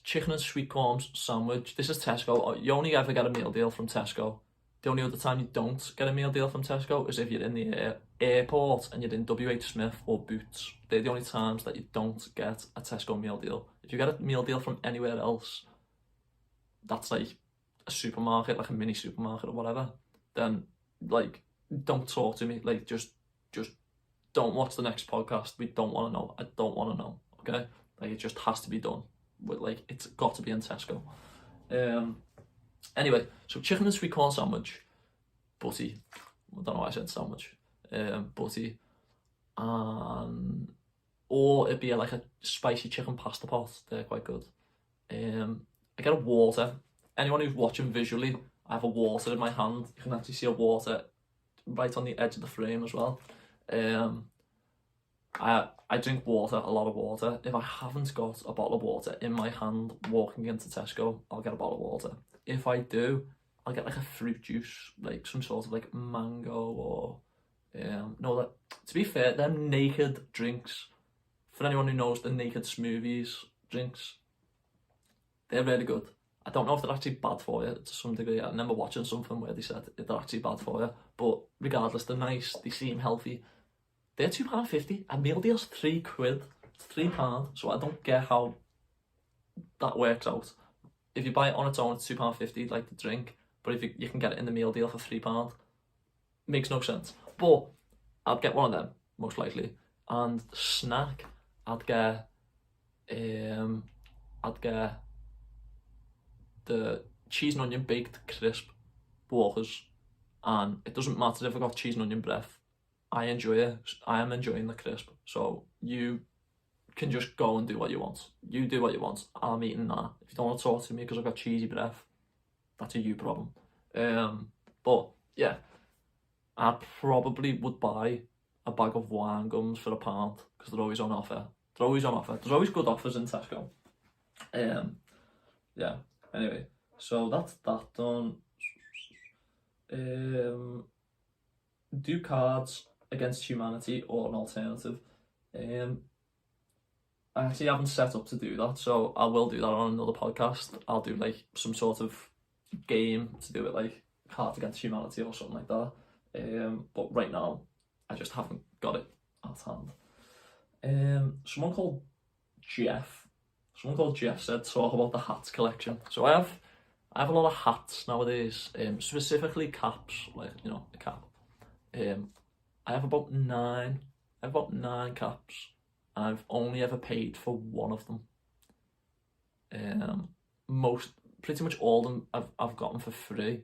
chicken and sweet corn sandwich. This is Tesco. You only ever get a meal deal from Tesco. The only other time you don't get a meal deal from Tesco is if you're in the airport and you're in WH Smith or Boots. They're the only times that you don't get a Tesco meal deal. If you get a meal deal from anywhere else, that's like a supermarket, like a mini supermarket or whatever, then like, don't talk to me. Like, just don't watch the next podcast. We don't want to know. I don't want to know. Okay, like, it just has to be done with, like, it's got to be in Tesco. Anyway, so chicken and sweet corn sandwich, butty. I don't know why I said sandwich. Butty, and or it'd be like a spicy chicken pasta pot. They're quite good. I get a water. Anyone who's watching visually, I have a water in my hand. You can actually see a water right on the edge of the frame as well. I drink water, a lot of water. If I haven't got a bottle of water in my hand walking into Tesco, I'll get a bottle of water. If I do, I'll get like a fruit juice, like some sort of like mango or no, that, to be fair, them naked drinks, for anyone who knows the naked smoothies drinks, they're really good. I don't know if they're actually bad for you to some degree. I remember watching something where they said they're actually bad for you, but regardless, they're nice, they seem healthy. They're £2.50. A meal deal's £3. It's £3, so I don't get how that works out. If you buy it on its own, it's £2.50, like the drink, but if you can get it in the meal deal for £3, makes no sense. But I'd get one of them, most likely. And snack, I'd get the cheese and onion baked crisp Walkers, and it doesn't matter if I got cheese and onion breath. I enjoy it. I am enjoying the crisp. So you can just go and do what you want. You do what you want. I'm eating that. If you don't want to talk to me because I've got cheesy breath, that's a you problem. But yeah, I probably would buy a bag of wine gums for £1 because they're always on offer. They're always on offer. There's always good offers in Tesco. Yeah. Anyway, so that's that done. Do Cards Against Humanity or an alternative. I actually haven't set up to do that, so I will do that on another podcast. I'll do like some sort of game to do it, like Cards Against Humanity or something like that. But right now, I just haven't got it at hand. Someone called Jeff said talk about the hats collection. So I have a lot of hats nowadays, specifically caps, like, you know, the cap. I have about 9 caps. I've only ever paid for one of them. Pretty much all of them I've gotten for free.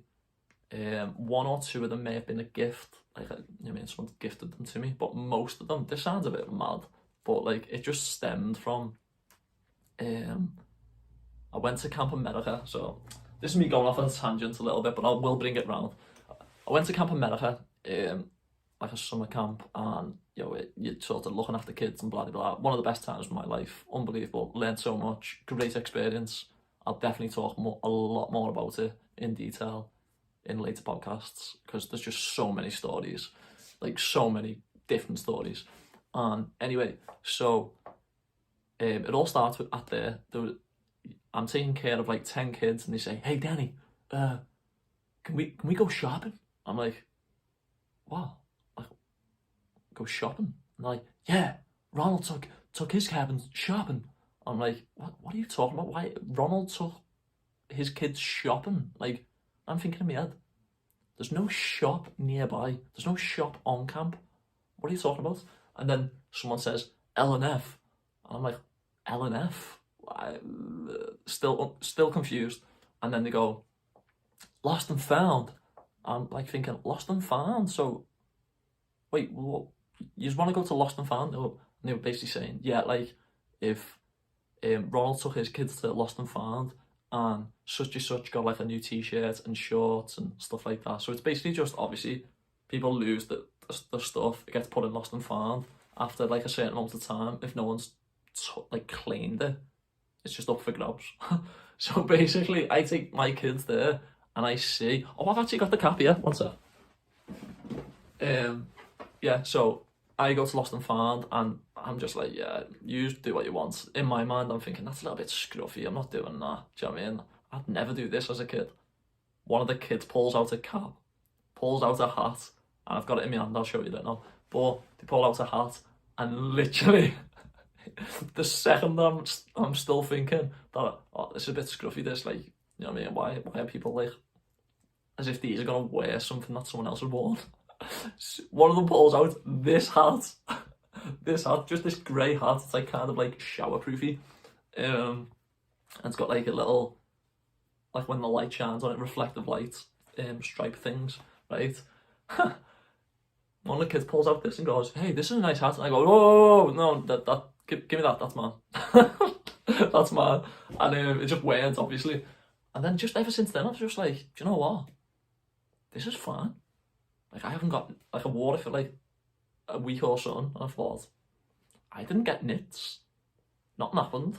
1 or 2 of them may have been a gift, like, I mean, someone gifted them to me, but most of them, this sounds a bit mad, but like, it just stemmed from, I went to Camp America, so this is me going off on a tangent a little bit, but I will bring it round. I went to Camp America, like a summer camp, and you know, you're sort of looking after kids and blah blah blah. One of the best times of my life, unbelievable. Learned so much, great experience. I'll definitely talk a lot more about it in detail in later podcasts because there's just so many stories, like so many different stories. And anyway, so it all starts at there. I'm taking care of like 10 kids, and they say, "Hey, Danny, can we go shopping?" I'm like, "What? Like, go shopping?" And they're like, "Yeah, Ronald took his cabin shopping." I'm like, "What are you talking about? Why Ronald took his kids shopping?" Like, I'm thinking in my head, there's no shop nearby. There's no shop on camp. what are you talking about? And then someone says L&F, and I'm like, L&F? Still confused. And then they go, lost and found. I'm like thinking, lost and found? So, wait, what? You just want to go to lost and found? And they were basically saying, yeah, like, if Ronald took his kids to lost and found, and such and such got like a new t-shirt and shorts and stuff like that. So it's basically just, obviously, people lose the stuff, it gets put in lost and found after like a certain amount of time. If no one's like claimed it, it's just up for grabs. So basically, I take my kids there and I see, oh, I've actually got the cap here, one sec. Yeah, so I go to lost and found and I'm just like, yeah, you do what you want. In my mind, I'm thinking, that's a little bit scruffy, I'm not doing that. Do you know what I mean? I'd never do this as a kid. One of the kids pulls out a cap, pulls out a hat, and I've got it in my hand, I'll show you that now. But they pull out a hat, and literally, the second I'm still thinking that, oh, this is a bit scruffy, this, like, you know what I mean? Why are people like, as if these are gonna wear something that someone else has worn? One of them pulls out this hat, just this grey hat. It's like kind of like showerproofy, and it's got like a little, like when the light shines on it, reflective light, stripe things, right? One of the kids pulls out this and goes, "Hey, this is a nice hat." And I go, "Oh no, give me that. That's mine. That's mine." And it just went, obviously. And then just ever since then, I was just like, "Do you know what? This is fine." Like, I haven't got, like, I wore it for like a week or so, and I thought, I didn't get nits. Nothing happened.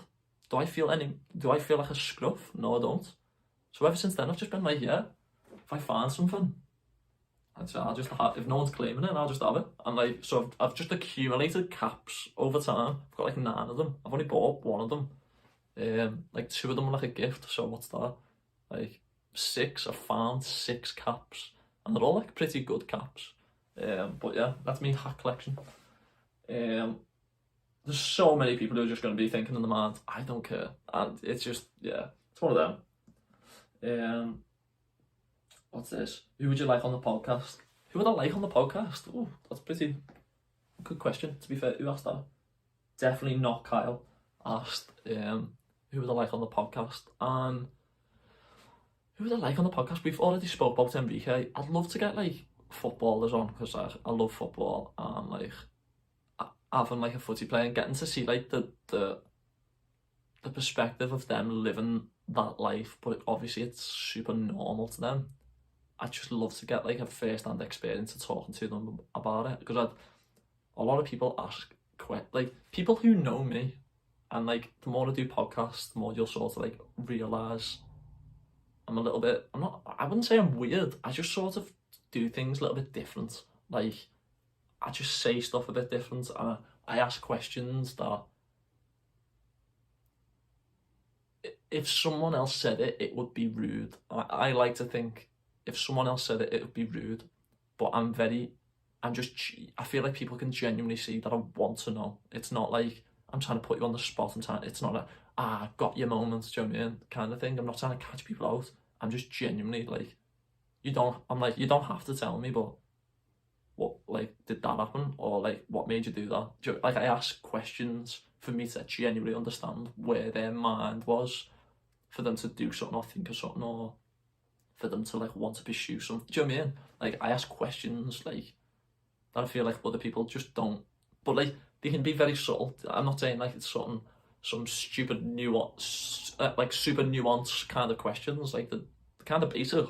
Do I feel like a scruff? No, I don't. So ever since then, I've just been like, yeah, if I find something, I'll just have, if no one's claiming it, I'll just have it. And like, so I've just accumulated caps over time. I've got like 9 of them. I've only bought 1 of them. Like 2 of them were like a gift, so what's that? Like 6, I found 6 caps. And they're all like pretty good caps. But yeah, that's me hat collection. There's so many people who are just going to be thinking in the mind, I don't care. And it's just, yeah, it's one of them. What's this? Who would you like on the podcast? Who would I like on the podcast? Oh, that's a pretty good question, to be fair. Who asked that? Definitely not Kyle. Asked, who would I like on the podcast? And who would I like on the podcast? We've already spoke about Enrique. I'd love to get like footballers on, because I love football, and like having like a footy player and getting to see like the perspective of them living that life, but obviously it's super normal to them. I'd just love to get like a first-hand experience of talking to them about it, because a lot of people ask, like, people who know me, and like the more I do podcasts, the more you'll sort of like realise I'm a little bit, I wouldn't say I'm weird, I just sort of do things a little bit different. Like, I just say stuff a bit different, and I ask questions that if someone else said it, it would be rude. I like to think if someone else said it, it would be rude, but I feel like people can genuinely see that I want to know. It's not like I'm trying to put you on the spot, it's not like, got your moments, do you know what I mean, kind of thing. I'm not trying to catch people out. I'm just genuinely like, you don't have to tell me, but what, like, did that happen? Or like, what made you do that? Like, I ask questions for me to genuinely understand where their mind was, for them to do something or think of something, or for them to like want to pursue something. Do you know what I mean? Like, I ask questions like that I feel like other people just don't. But like, they can be very subtle. I'm not saying like it's some stupid nuance, like super nuanced kind of questions, like the kind of basic.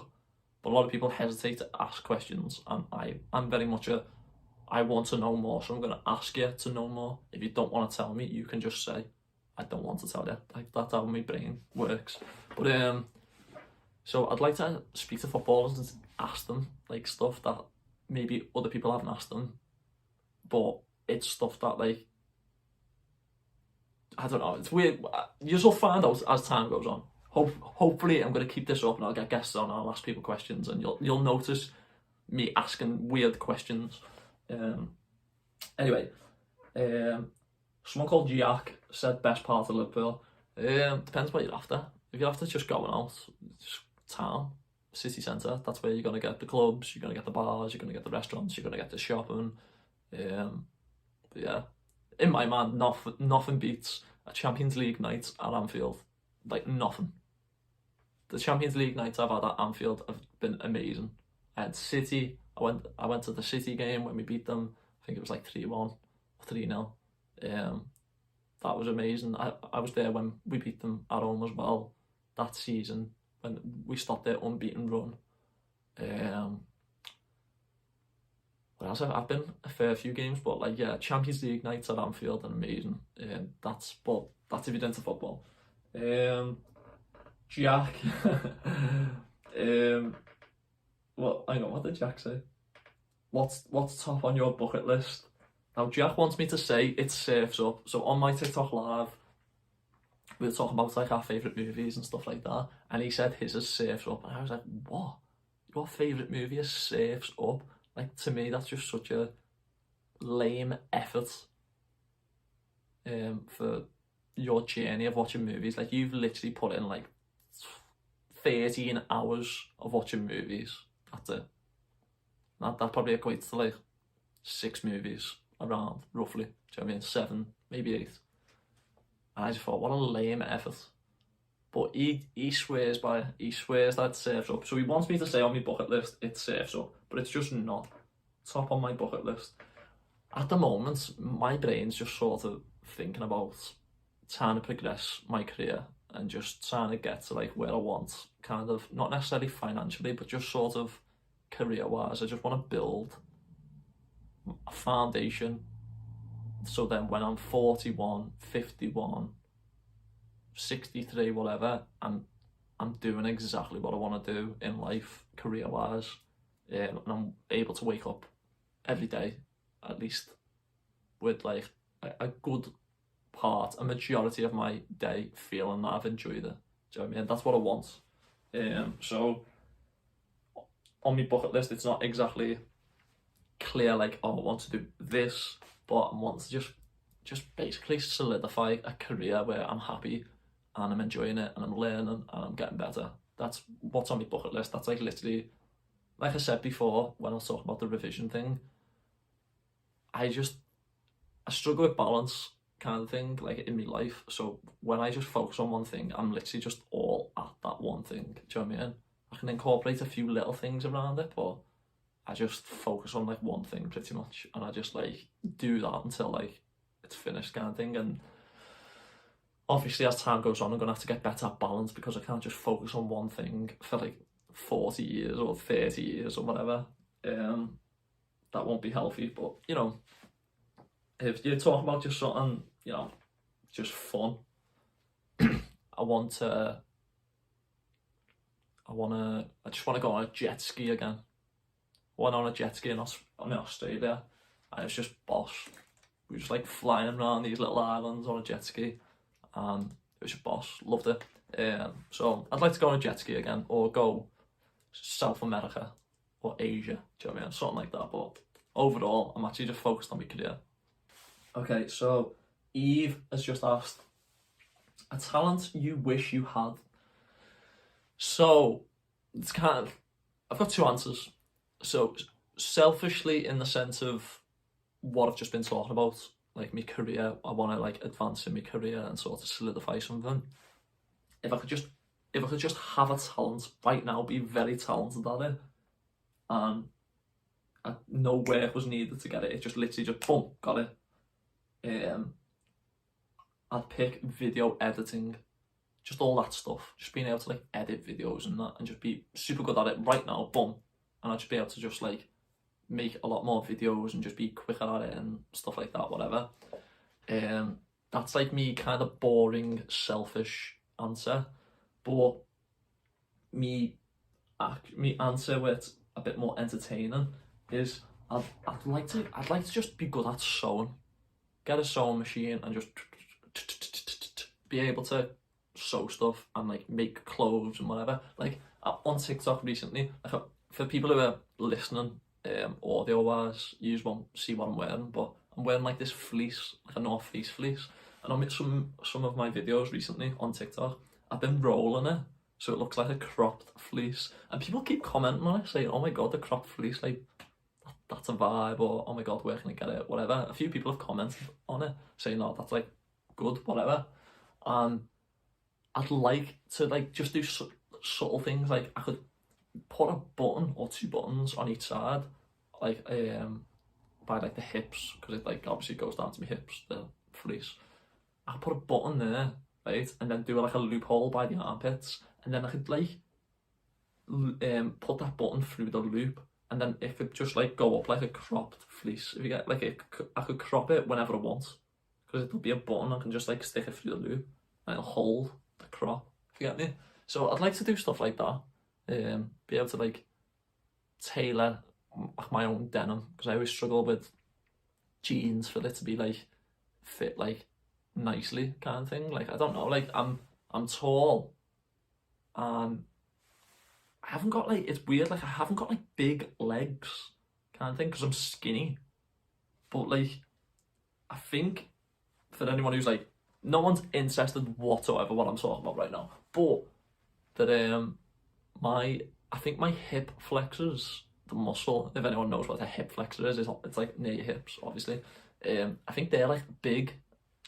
But a lot of people hesitate to ask questions, and I'm very much I want to know more, so I'm going to ask you to know more. If you don't want to tell me, you can just say, I don't want to tell you. Like, that's how my brain works. But so I'd like to speak to footballers and ask them like stuff that maybe other people haven't asked them, but it's stuff that, like, I don't know, it's weird. You'll find out as time goes on. Hopefully I'm going to keep this up and I'll get guests on and I'll ask people questions, and you'll notice me asking weird questions. Anyway, someone called Jack said best part of Liverpool. Depends what you're after. If you're after just going out, just town, city centre, that's where you're going to get the clubs, you're going to get the bars, you're going to get the restaurants, you're going to get the shopping. But yeah, in my mind, nothing beats a Champions League night at Anfield. Like nothing. The Champions League nights I've had at Anfield have been amazing. I had City. I went to the City game when we beat them. I think it was like 3-1, 3-0. That was amazing. I was there when we beat them at home as well that season when we stopped their unbeaten run. What else? I've been a fair few games, but like yeah, Champions League nights at Anfield are amazing. That's if you're into football. Jack. Well, hang on, what did Jack say? What's top on your bucket list? Now Jack wants me to say it's Surfs Up. So on my TikTok live, we were talking about like our favourite movies and stuff like that, and he said his is Surfs Up, and I was like, what? Your favourite movie is Surfs Up? Like to me, that's just such a lame effort for your journey of watching movies. Like you've literally put in like 13 hours of watching movies. That's it. That probably equates to like 6 movies around, roughly. Do you know what I mean? 7, maybe 8. And I just thought, what a lame effort. But he swears by it. He swears that it Surfs Up. So he wants me to say on my bucket list, it Surfs Up. But it's just not top on my bucket list. At the moment, my brain's just sort of thinking about trying to progress my career and just trying to get to like where I want, kind of, not necessarily financially, but just sort of career-wise. I just want to build a foundation so then when I'm 41, 51, 63, whatever, I'm doing exactly what I want to do in life, career-wise, and I'm able to wake up every day, at least, with like a good part, a majority of my day feeling that I've enjoyed it. Do you know what I mean? That's what I want. So on my bucket list, it's not exactly clear like, oh, I want to do this, but I want to just basically solidify a career where I'm happy and I'm enjoying it and I'm learning and I'm getting better. That's what's on my bucket list. That's like literally, like I said before when I was talking about the revision thing, I struggle with balance kind of thing, like in my life. So when I just focus on one thing, I'm literally just all at that one thing. Do you know what I mean? I can incorporate a few little things around it, but I just focus on like one thing pretty much, and I just like do that until like it's finished kind of thing. And obviously as time goes on, I'm gonna have to get better at balance because I can't just focus on one thing for like 40 years or 30 years or whatever. That won't be healthy, but you know, if you're talking about just something, you know, just fun, I just want to go on a jet ski again. I went on a jet ski in Australia, and it was just boss. We were just like flying around these little islands on a jet ski, and it was just boss. Loved it. So I'd like to go on a jet ski again, or go South America or Asia. Do you know what I mean? Something like that. But overall, I'm actually just focused on my career. Okay, so Eve has just asked, a talent you wish you had. So it's kind of, I've got 2 answers. So selfishly, in the sense of what I've just been talking about, like my career, I want to like advance in my career and sort of solidify something. If I could just have a talent right now, be very talented at it, and no work was needed to get it. It just literally just boom, got it. I'd pick video editing, just all that stuff, just being able to like edit videos and that, and just be super good at it right now, boom, and I'd just be able to just like make a lot more videos and just be quicker at it and stuff like that, whatever. That's like me kind of boring, selfish answer, but me answer with a bit more entertaining is I'd like to just be good at sewing. Get a sewing machine and just be able to sew stuff and like make clothes and whatever. Like on TikTok recently, like, for people who are listening, audio wise, you won't see what I'm wearing, but I'm wearing like this fleece, like a North Face fleece, and on some of my videos recently on TikTok, I've been rolling it so it looks like a cropped fleece, and people keep commenting on it saying, oh my god, the cropped fleece, like that's a vibe, or oh my god, where can I get it, whatever. A few people have commented on it saying, oh, that's like good, whatever. And I'd like to like just do subtle things, like I could put a button or two buttons on each side, like by like the hips, because it like obviously goes down to my hips, the fleece. I could put a button there, right, and then do like a loophole by the armpits, and then I could like put that button through the loop, and then it could just like go up like a cropped fleece. If you get like I could crop it whenever I want, because it'll be a button. I can just like stick it through the loop, and it'll hold the crop. If you get me? So I'd like to do stuff like that. Be able to like tailor like my own denim, because I always struggle with jeans for it to be like fit like nicely kind of thing. Like I don't know, like I'm tall and I haven't got like, it's weird, like I haven't got like big legs kind of thing, because I'm skinny. But like I think for anyone who's like, no one's interested whatsoever what I'm talking about right now, but that I think my hip flexors, the muscle, if anyone knows what a hip flexor is, it's like near your hips, obviously. I think they're like big,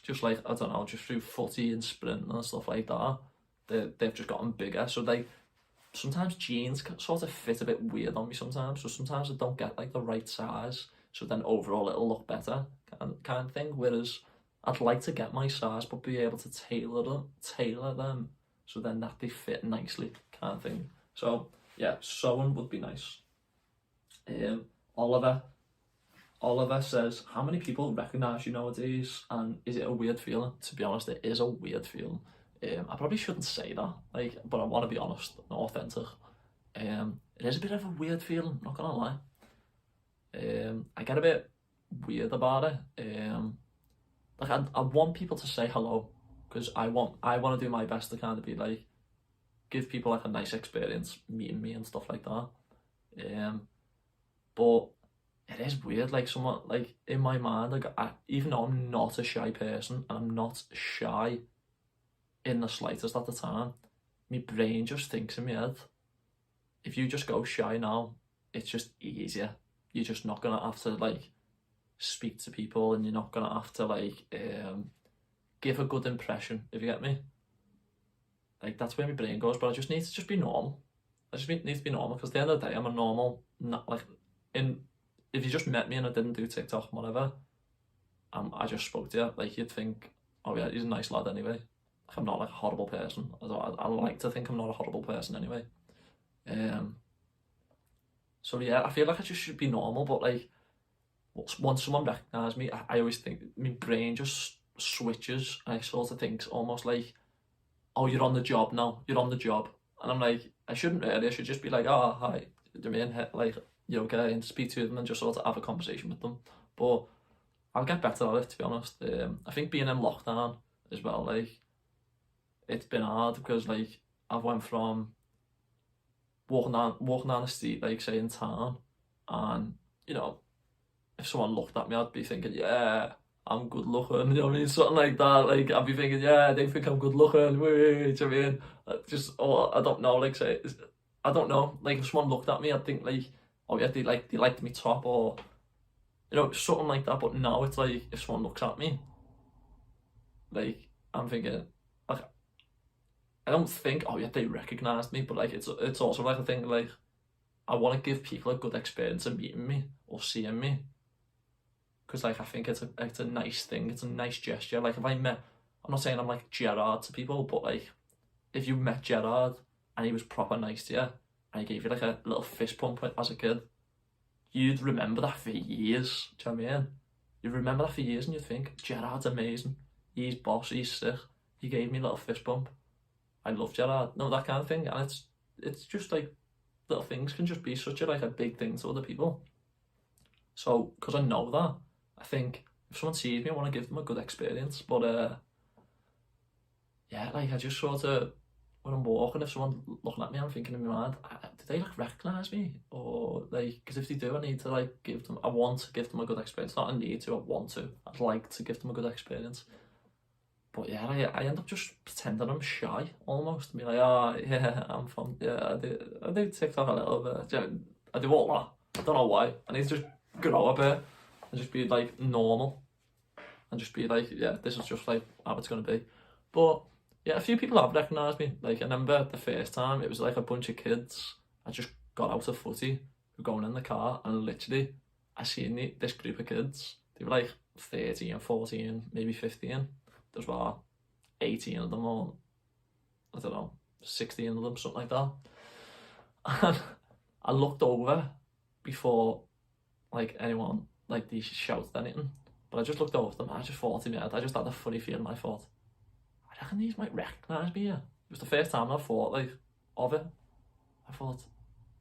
just like, I don't know, just through footy and sprint and stuff like that. They've just gotten bigger. So like, sometimes jeans can sort of fit a bit weird on me sometimes. So sometimes I don't get like the right size. So then overall it'll look better kind of thing. Whereas I'd like to get my size, but be able to tailor them so then that they fit nicely kind of thing. So yeah, sewing would be nice. Oliver says, how many people recognise you nowadays, and is it a weird feeling? To be honest, it is a weird feeling. I probably shouldn't say that, like, but I want to be honest and authentic. It is a bit of a weird feeling, not gonna lie. I get a bit weird about it. Like I want people to say hello, because I want to do my best to kind of be like, give people like a nice experience meeting me and stuff like that. But it is weird, like someone, like in my mind, like even though I'm not a shy person, and I'm not shy in the slightest at the time, my brain just thinks in my head, if you just go shy now, it's just easier. You're just not gonna have to like speak to people, and you're not gonna have to like give a good impression, if you get me. Like that's where my brain goes, but I just need to just be normal. I just need to be normal, because at the end of the day, I'm a normal, not like, if you just met me and I didn't do TikTok, whatever, I just spoke to you, like you'd think, oh yeah, he's a nice lad anyway. Like I'm not like a horrible person. I like to think I'm not a horrible person anyway. So yeah, I feel like I just should be normal, but like once someone recognises me, I always think my brain just switches, and I sort of think almost like, oh, you're on the job now, you're on the job. And I'm like, I shouldn't really, I should just be like, oh, hi, do you mean, like, you okay, and speak to them and just sort of have a conversation with them. But I'll get better at it, to be honest. I think being in lockdown as well, like, it's been hard, because like I've went from walking down the street, like say in town, and you know, if someone looked at me, I'd be thinking, yeah, I'm good looking, you know what I mean, something like that. Like I'd be thinking, yeah, they think I'm good looking, wait, do you know what I mean? Just, oh, I don't know, like say, I don't know, like if someone looked at me, I'd think like, oh yeah, they liked me top, or you know, something like that. But now it's like, if someone looks at me, like I'm thinking, like, I don't think, oh yeah, they recognised me, but like it's also like a thing, like I want to give people a good experience of meeting me or seeing me, because like I think it's a nice thing, it's a nice gesture. Like if I met, I'm not saying I'm like Gerard to people, but like if you met Gerard and he was proper nice to you, and he gave you like a little fist pump as a kid, you'd remember that for years. Do you know what I mean? You'd remember that for years, and you'd think, Gerard's amazing, he's boss, he's sick, he gave me a little fist bump, I love Gerard. No, that kind of thing. And it's just like, little things can just be such a like a big thing to other people. So because I know that, I think if someone sees me, I want to give them a good experience. But yeah, like I just sort of, when I'm walking, if someone looking at me, I'm thinking in my mind, do they like recognise me? Or like, because if they do, I need to like I want to give them a good experience. Not a need to, I want to. I'd like to give them a good experience. But yeah, I end up just pretending I'm shy almost. Be like, oh yeah, I'm fun. Yeah, I do TikTok a little bit. Yeah, I do all that. I don't know why. I need to just grow a bit and just be like normal and just be like, yeah, this is just like how it's gonna be. But yeah, a few people have recognised me. Like I remember the first time it was like a bunch of kids. I just got out of footy, were going in the car, and literally I seen this group of kids. They were like 13, 14, maybe 15. There's about 18 of them, or I don't know, 16 of them, something like that. And I looked over before like anyone like they shouted anything. But I just looked over them, I just thought in my head, I just had a funny feeling, I thought, I reckon these might recognise me here. It was the first time I thought like of it. I thought,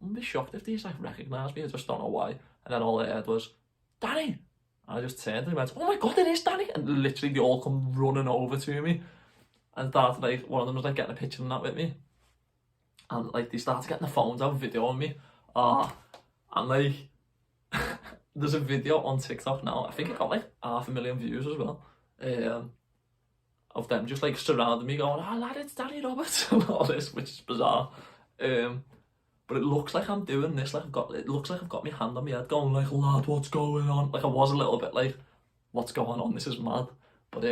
I'm be shocked if these like recognise me, I just don't know why. And then all I heard was, Danny! And I just turned and went, oh my god, it is Danny! And literally they all come running over to me. And started like, one of them was like getting a picture and that with me. And like they started getting the phones out, videoing me. And like, there's a video on TikTok now, I think it got like 500,000 views as well. Of them just like surrounding me going, oh lad, it's Danny Roberts and all this, which is bizarre. But it looks like I'm doing this, like it looks like I've got my hand on my head going like, lad, what's going on? Like I was a little bit like, what's going on, this is mad. But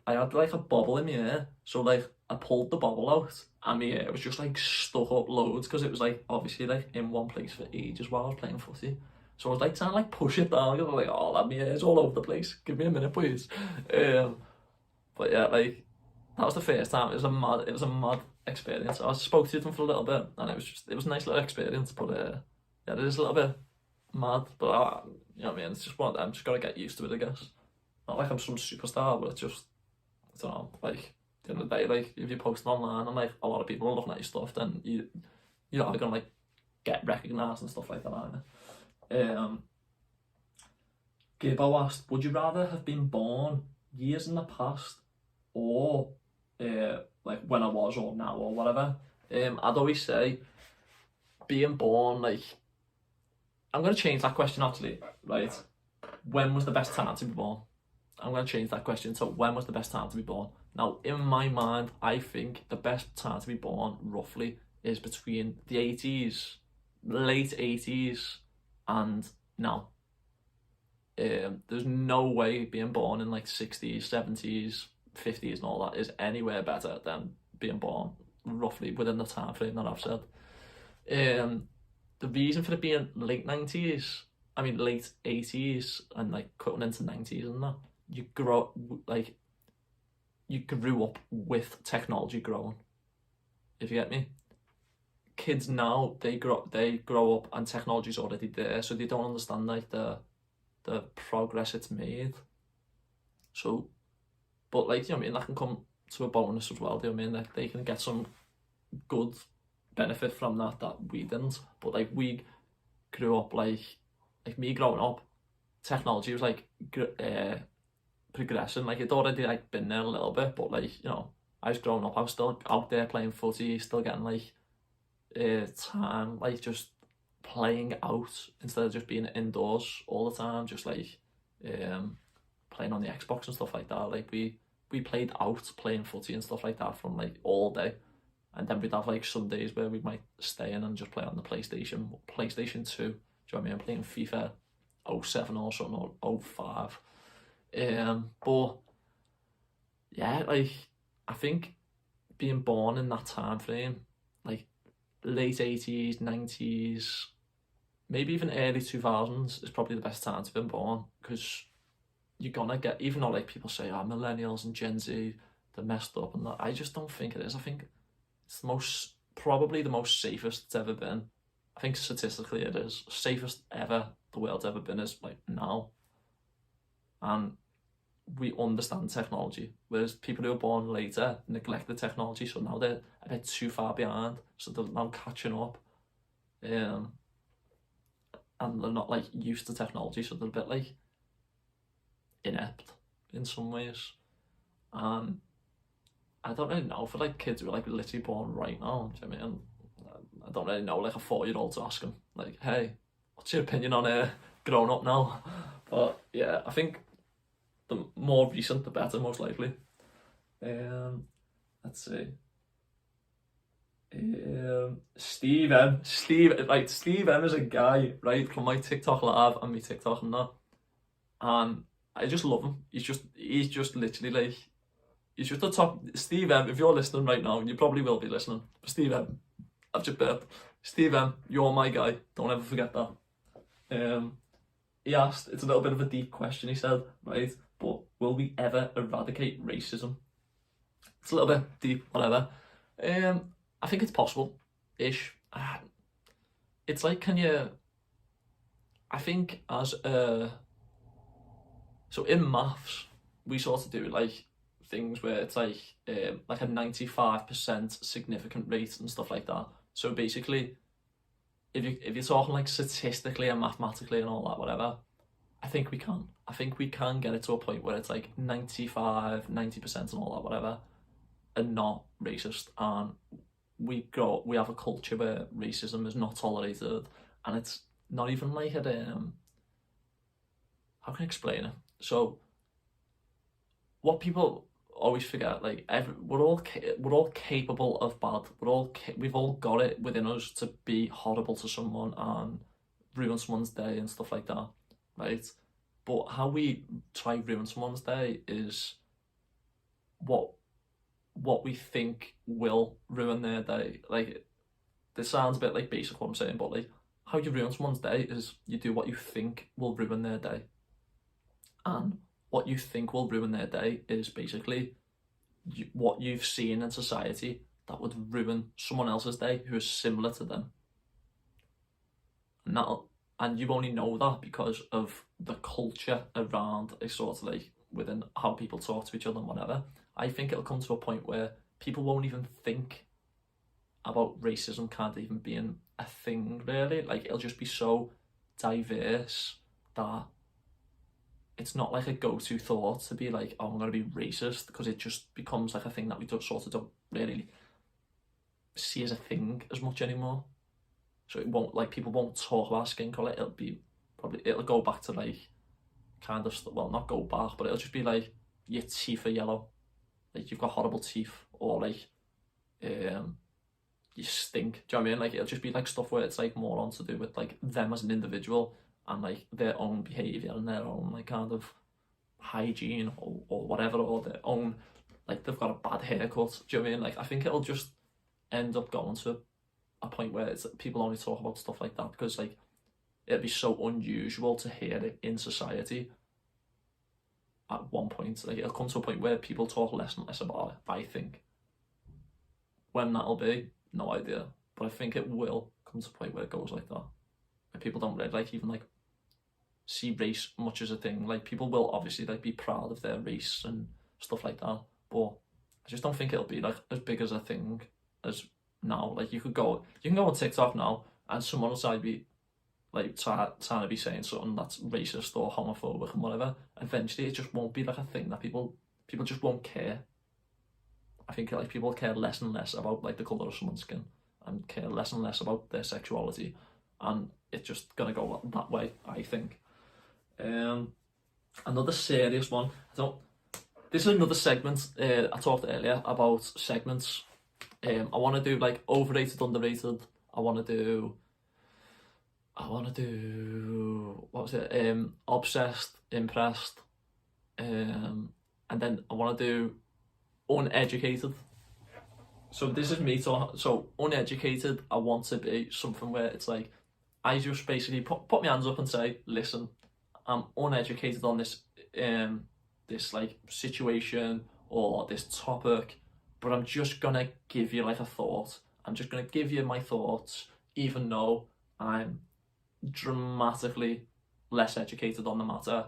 I had like a bubble in my ear, so like I pulled the bubble out and my ear was just like stuck up loads because it was like obviously like in one place for ages while I was playing footy. So I was like trying to like push it down, because I was like, oh lad, my ear's all over the place, give me a minute please. But yeah, like that was the first time. It was a mad experience. I spoke to them for a little bit and it was a nice little experience, but yeah, it is a little bit mad, but you know what I mean, it's just one of them, just gotta get used to it, I guess. Not like I'm some superstar, but it's just, I don't know, like at the end of the day, like if you post online and like a lot of people are looking at your stuff, then you're not gonna like get recognised and stuff like that either. Gibbo asked, would you rather have been born years in the past or like when I was or now or whatever? I'd always say being born, like I'm gonna change that question actually, right? When was the best time to be born? I'm going to change that question to when was the best time to be born? Now, in my mind, I think the best time to be born, roughly, is between the 80s, late 80s, and now. There's no way being born in like 60s, 70s, 50s and all that is anywhere better than being born roughly within the time frame that I've said. The reason for it being late 90s, I mean late 80s and like cutting into 90s and that, you grew up with technology growing, if you get me. Kids now, they grow up and technology's already there, so they don't understand like the progress it's made. So, but like, you know what I mean, that can come to a bonus as well, do you know what I mean? Like they can get some good benefit from that we didn't. But like we grew up like me growing up, technology was like progressing, like it'd already like been there a little bit, but like, you know, I was growing up, I was still out there playing footy, still getting like time, like just playing out instead of just being indoors all the time, just like playing on the Xbox and stuff like that. Like we played out playing footy and stuff like that from like all day, and then we'd have like some days where we might stay in and just play on the PlayStation 2, do you know what I mean? I'm playing FIFA 07 or something, or 05. But yeah, like I think being born in that time frame, like late 80s, 90s, maybe even early 2000s is probably the best time to be born, because you're gonna get, even though like people say, millennials and Gen Z, they're messed up and that, I just don't think it is. I think it's probably the most safest it's ever been. I think statistically it is safest ever the world's ever been is like now. And we understand technology, whereas people who are born later neglect the technology, so now they're a bit too far behind, so they're now catching up, and they're not like used to technology, so they're a bit like inept in some ways. I don't really know for like kids who are like literally born right now, do you know what I mean? I don't really know like a 4-year-old to ask them like, hey, what's your opinion on growing up now? But yeah, I think the more recent the better, most likely. Let's see. Steve M. Steve M is a guy, right, from my TikTok live and my TikTok and that. And I just love him. He's just literally like, he's just the top. Steve M, if you're listening right now, you probably will be listening. But Steve M, I've just burped. Steve M, you're my guy. Don't ever forget that. He asked, it's a little bit of a deep question, he said, right? But will we ever eradicate racism? It's a little bit deep, whatever. I think it's possible-ish. It's like, I think as so in maths, we sort of do like things where it's like a 95% significant rate and stuff like that. So basically, if you're talking like statistically and mathematically and all that, whatever, I think we can get it to a point where it's like 95, 90% and all that, whatever, and not racist. And we have a culture where racism is not tolerated, and it's not even like how can I explain it? So what people always forget, like we're all capable of bad. We've all got it within us to be horrible to someone and ruin someone's day and stuff like that, right? But how we try ruin someone's day is what we think will ruin their day. Like, this sounds a bit like basic what I'm saying, but like how you ruin someone's day is you do what you think will ruin their day. And what you think will ruin their day is basically what you've seen in society that would ruin someone else's day who is similar to them. And you only know that because of the culture around a sort of like within how people talk to each other and whatever. I think it'll come to a point where people won't even think about racism can't even being a thing, really. Like, it'll just be so diverse that it's not like a go-to thought to be like, oh, I'm going to be racist, because it just becomes like a thing that we don't really see as a thing as much anymore. So it won't, like, people won't talk about skin colour. It'll go back to like kind of, well, not go back, but it'll just be like your teeth are yellow, like you've got horrible teeth, or like you stink. Do you know what I mean? Like, it'll just be like stuff where it's like more on to do with like them as an individual and like their own behaviour and their own like kind of hygiene or whatever, or their own, like, they've got a bad haircut. Do you know what I mean? Like, I think it'll just end up going to a point where it's people only talk about stuff like that because like it'd be so unusual to hear it in society. At one point, like, it'll come to a point where people talk less and less about it, I think. When that'll be, no idea, but I think it will come to a point where it goes like that, where people don't really like even like see race much as a thing. Like, people will obviously like be proud of their race and stuff like that, but I just don't think it'll be like as big as a thing as now. Like, you can go on TikTok now and someone will say be like trying to be saying something that's racist or homophobic and whatever. Eventually it just won't be like a thing that people just won't care. I think like people care less and less about like the colour of someone's skin and care less and less about their sexuality, and it's just gonna go that way, I think. Another serious one. This is another segment. I talked earlier about segments. I want to do like overrated, underrated. I want to do what was it? Obsessed, impressed, and then I want to do uneducated. So this is me talking. So uneducated, I want to be something where it's like I just basically put my hands up and say, listen, I'm uneducated on this this like situation or this topic, but I'm just gonna give you like a thought. I'm just gonna give you my thoughts, even though I'm dramatically less educated on the matter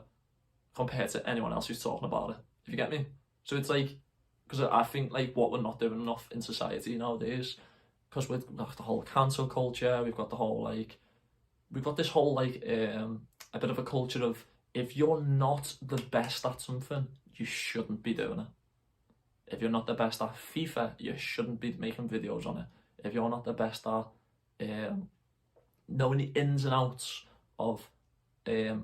compared to anyone else who's talking about it, if you get me. So it's like, because I think like what we're not doing enough in society nowadays, because we've got the whole cancel culture, we've got this whole like a bit of a culture of, if you're not the best at something, you shouldn't be doing it. If you're not the best at FIFA, you shouldn't be making videos on it. If you're not the best at knowing the ins and outs of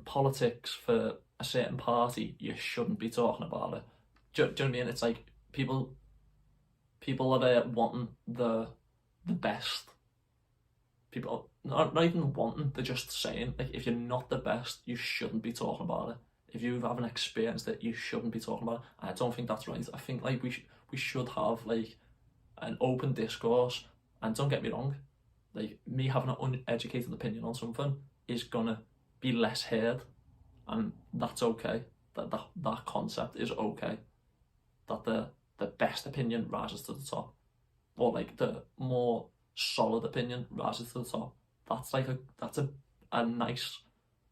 politics for a certain party, you shouldn't be talking about it. Do you know what I mean? It's like people are there wanting the the best. People not even wanting, they're just saying, like, if you're not the best, you shouldn't be talking about it. If you haven't experienced it, you shouldn't be talking about it. I don't think that's right. I think like we should have like an open discourse. And don't get me wrong, like me having an uneducated opinion on something is gonna be less heard, and that's okay. That concept is okay. That the best opinion rises to the top, or like the more solid opinion rises to the top. That's like a nice,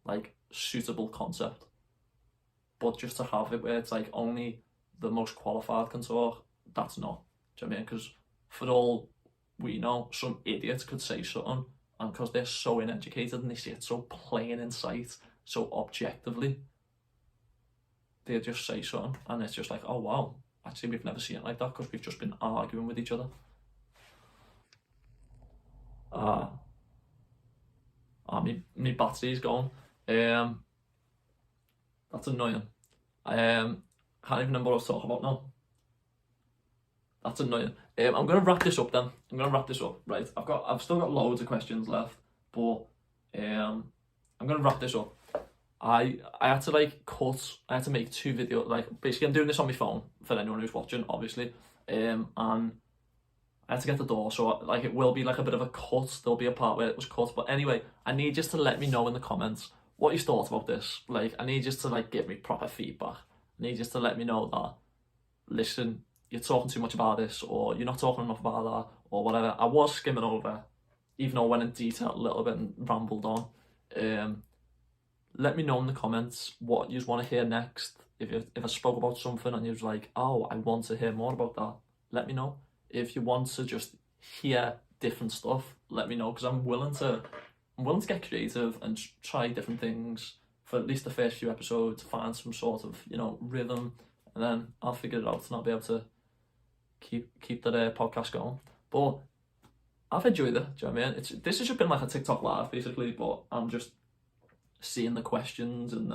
like, suitable concept. But just to have it where it's like only the most qualified can talk, that's not. Do you know what I mean? Because for all we know, some idiots could say something, and because they're so uneducated and they see it so plain in sight, so objectively, they just say something, and it's just like, oh wow, actually we've never seen it like that because we've just been arguing with each other. My battery's gone. That's annoying. Can't even remember what I was talking about now. That's annoying. I'm gonna wrap this up then. Right. I've still got loads of questions left, but I'm gonna wrap this up. I had to make 2 videos. Like, basically I'm doing this on my phone for anyone who's watching, obviously. And I had to get the door, so like it will be like a bit of a cut. There'll be a part where it was cut, but anyway, I need you to let me know in the comments what you thought about this. Like, I need you to like give me proper feedback. I need you to let me know that, listen, you're talking too much about this, or you're not talking enough about that, or whatever. I was skimming over, even though I went in detail a little bit and rambled on. Let me know in the comments what you want to hear next. If I spoke about something and you was like, oh, I want to hear more about that, let me know. If you want to just hear different stuff, let me know, because I'm willing to get creative and try different things for at least the first few episodes, find some sort of, rhythm, and then I'll figure it out and I'll be able to keep that podcast going. But I've enjoyed it. Do you know what I mean? This has just been like a TikTok live basically, but I'm just seeing the questions and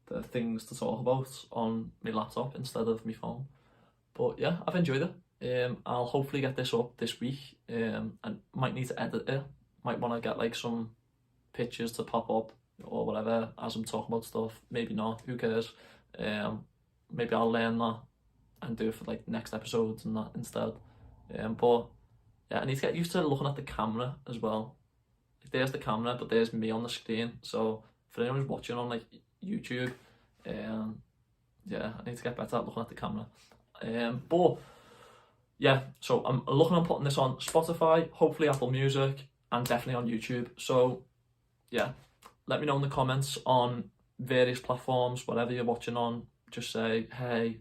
the things to talk about on my laptop instead of my phone. But yeah, I've enjoyed it. I'll hopefully get this up this week. And might need to edit it. Might want to get like some pictures to pop up or whatever as I'm talking about stuff. Maybe not. Who cares? Maybe I'll learn that and do it for like next episodes and that instead. But yeah, I need to get used to looking at the camera as well. Like, there's the camera, but there's me on the screen. So for anyone who's watching on like YouTube, yeah, I need to get better at looking at the camera. But yeah, so I'm looking at putting this on Spotify, hopefully Apple Music, and definitely on YouTube. So yeah, let me know in the comments on various platforms, whatever you're watching on. Just say, hey,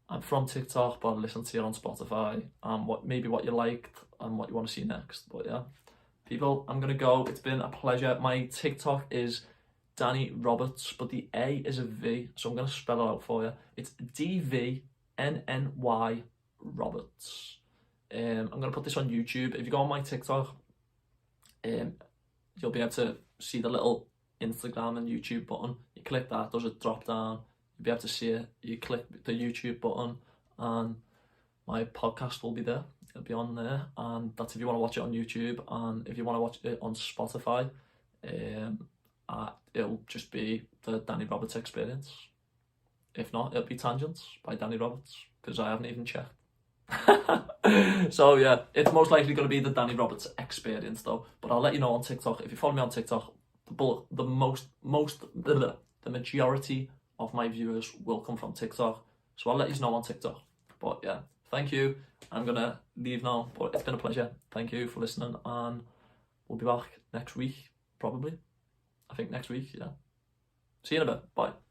I'm from TikTok, but I listen to you on Spotify, and what you liked and what you want to see next. But yeah, people, I'm gonna go. It's been a pleasure. My TikTok is Danny Roberts, but the A is a V, so I'm gonna spell it out for you. It's DVNNY Roberts. I'm gonna put this on YouTube. If you go on my TikTok, you'll be able to see the little Instagram and YouTube button. You click that, does a drop down. You'll be able to see it. You click the YouTube button, and my podcast will be there. It'll be on there, and that's if you want to watch it on YouTube. And if you want to watch it on Spotify, it'll just be the Danny Roberts Experience. If not, it'll be Tangents by Danny Roberts, because I haven't even checked. So yeah, it's most likely going to be the Danny Roberts Experience though. But I'll let you know on TikTok. If you follow me on TikTok, the majority of my viewers will come from TikTok. So I'll let you know on TikTok. But yeah, thank you. I'm gonna leave now, but it's been a pleasure. Thank you for listening, and we'll be back next week, probably. I think next week, yeah. See you in a bit. Bye.